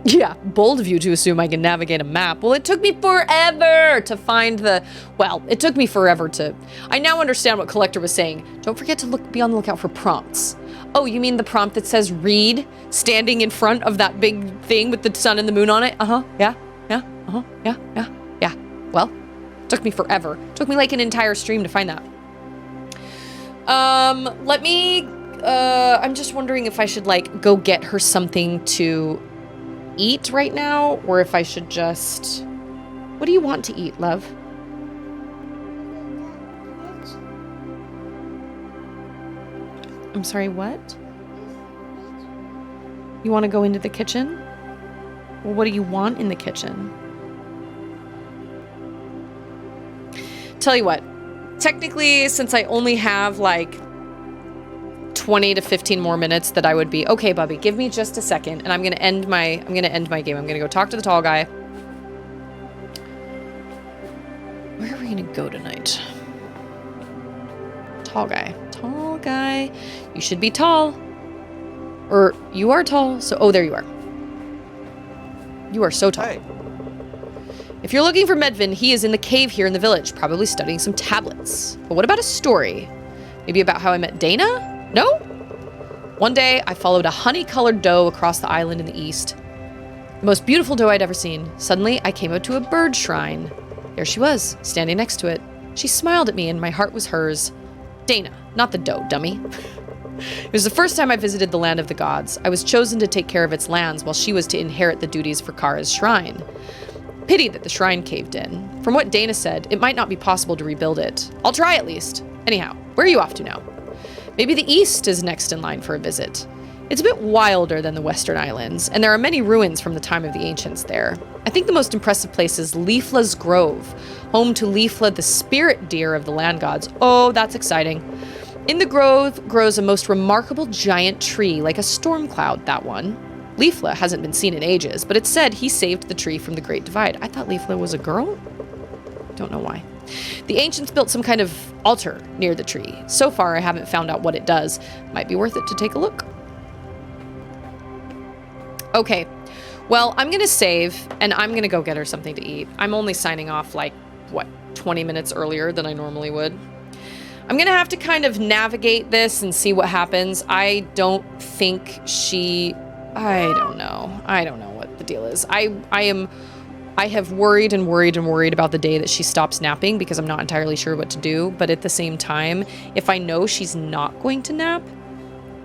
yeah, bold of you to assume I can navigate a map. Well, it took me forever to find it took me forever to... I now understand what Collector was saying. Don't forget to be on the lookout for prompts. Oh, you mean the prompt that says read, standing in front of that big thing with the sun and the moon on it? Yeah. Well, it took me forever. It took me like an entire stream to find that. I'm just wondering if I should like go get her something to eat right now, or if I should just... What do you want to eat, love? I'm sorry, what? You want to go into the kitchen? Well, what do you want in the kitchen? Tell you what, technically, since I only have like 20 to 15 more minutes that I would be, okay, Bubby, give me just a second, and I'm gonna end my game. I'm gonna go talk to the tall guy. Where are we gonna go tonight? Tall guy. Tall guy. You should be tall. Or you are tall, so oh, there you are. You are so tall. Hey. If you're looking for Medvin, he is in the cave here in the village, probably studying some tablets. But what about a story? Maybe about how I met Dana? No? One day, I followed a honey-colored doe across the island in the east. The most beautiful doe I'd ever seen. Suddenly, I came out to a bird shrine. There she was, standing next to it. She smiled at me and my heart was hers. Dana, not the doe, dummy. It was the first time I visited the land of the gods. I was chosen to take care of its lands while she was to inherit the duties for Kara's shrine. Pity that the shrine caved in. From what Dana said, it might not be possible to rebuild it. I'll try at least. Anyhow, where are you off to now? Maybe the east is next in line for a visit. It's a bit wilder than the Western Islands, and there are many ruins from the time of the ancients there. I think the most impressive place is Leafla's Grove, home to Leafla, the spirit deer of the land gods. Oh, that's exciting. In the grove grows a most remarkable giant tree, like a storm cloud, that one. Leafla hasn't been seen in ages, but it's said he saved the tree from the Great Divide. I thought Leafla was a girl? Don't know why. The ancients built some kind of altar near the tree. So far, I haven't found out what it does. Might be worth it to take a look. Okay, well, I'm gonna save, and I'm gonna go get her something to eat. I'm only signing off, like, what, 20 minutes earlier than I normally would. I'm gonna have to kind of navigate this and see what happens. I don't think I don't know. I don't know what the deal is. I have worried and worried and worried about the day that she stops napping because I'm not entirely sure what to do. But at the same time, if I know she's not going to nap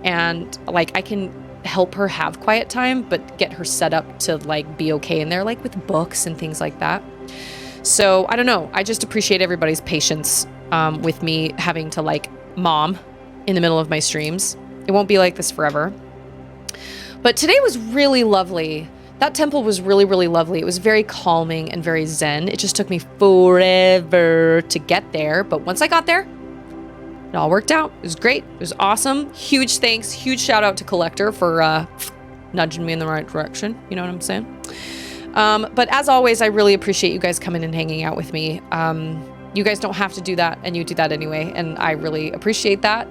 and like I can help her have quiet time, but get her set up to like be okay in there, like with books and things like that. So I don't know. I just appreciate everybody's patience with me having to like mom in the middle of my streams. It won't be like this forever. But today was really lovely. That temple was really, really lovely. It was very calming and very zen. It just took me forever to get there. But once I got there, it all worked out. It was great. It was awesome. Huge thanks. Huge shout out to Collector for nudging me in the right direction. You know what I'm saying? But as always, I really appreciate you guys coming and hanging out with me. You guys don't have to do that, and you do that anyway. And I really appreciate that.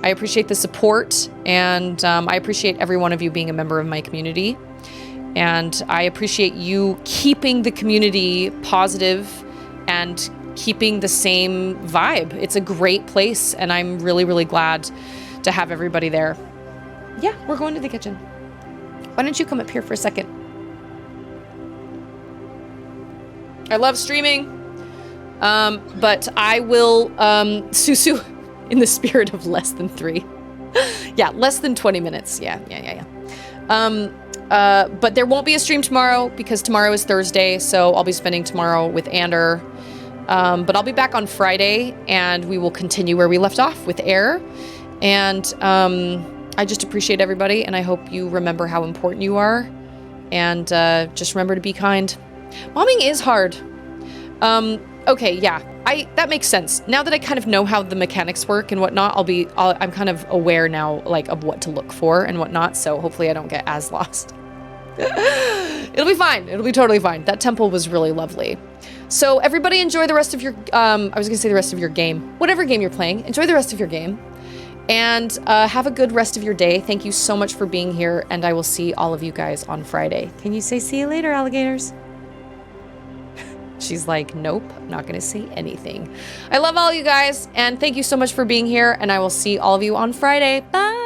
I appreciate the support, and I appreciate every one of you being a member of my community. And I appreciate you keeping the community positive and keeping the same vibe. It's a great place, and I'm really, really glad to have everybody there. Yeah, we're going to the kitchen. Why don't you come up here for a second? I love streaming, but I will, Susu, in the spirit of less than 3. Yeah, less than 20 minutes. Yeah. But there won't be a stream tomorrow because tomorrow is Thursday, so I'll be spending tomorrow with Ander. But I'll be back on Friday, and we will continue where we left off with AER. And I just appreciate everybody, and I hope you remember how important you are. And just remember to be kind. Momming is hard. Okay, yeah, that makes sense. Now that I kind of know how the mechanics work and whatnot, I'm kind of aware now, like, of what to look for and whatnot, so hopefully I don't get as lost. It'll be fine. It'll be totally fine. That temple was really lovely. So everybody enjoy the rest of your, I was gonna say the rest of your game. Whatever game you're playing, enjoy the rest of your game. And have a good rest of your day. Thank you so much for being here, and I will see all of you guys on Friday. Can you say see you later, alligators? She's like, nope, I'm not gonna say anything. I love all you guys, and thank you so much for being here, and I will see all of you on Friday. Bye!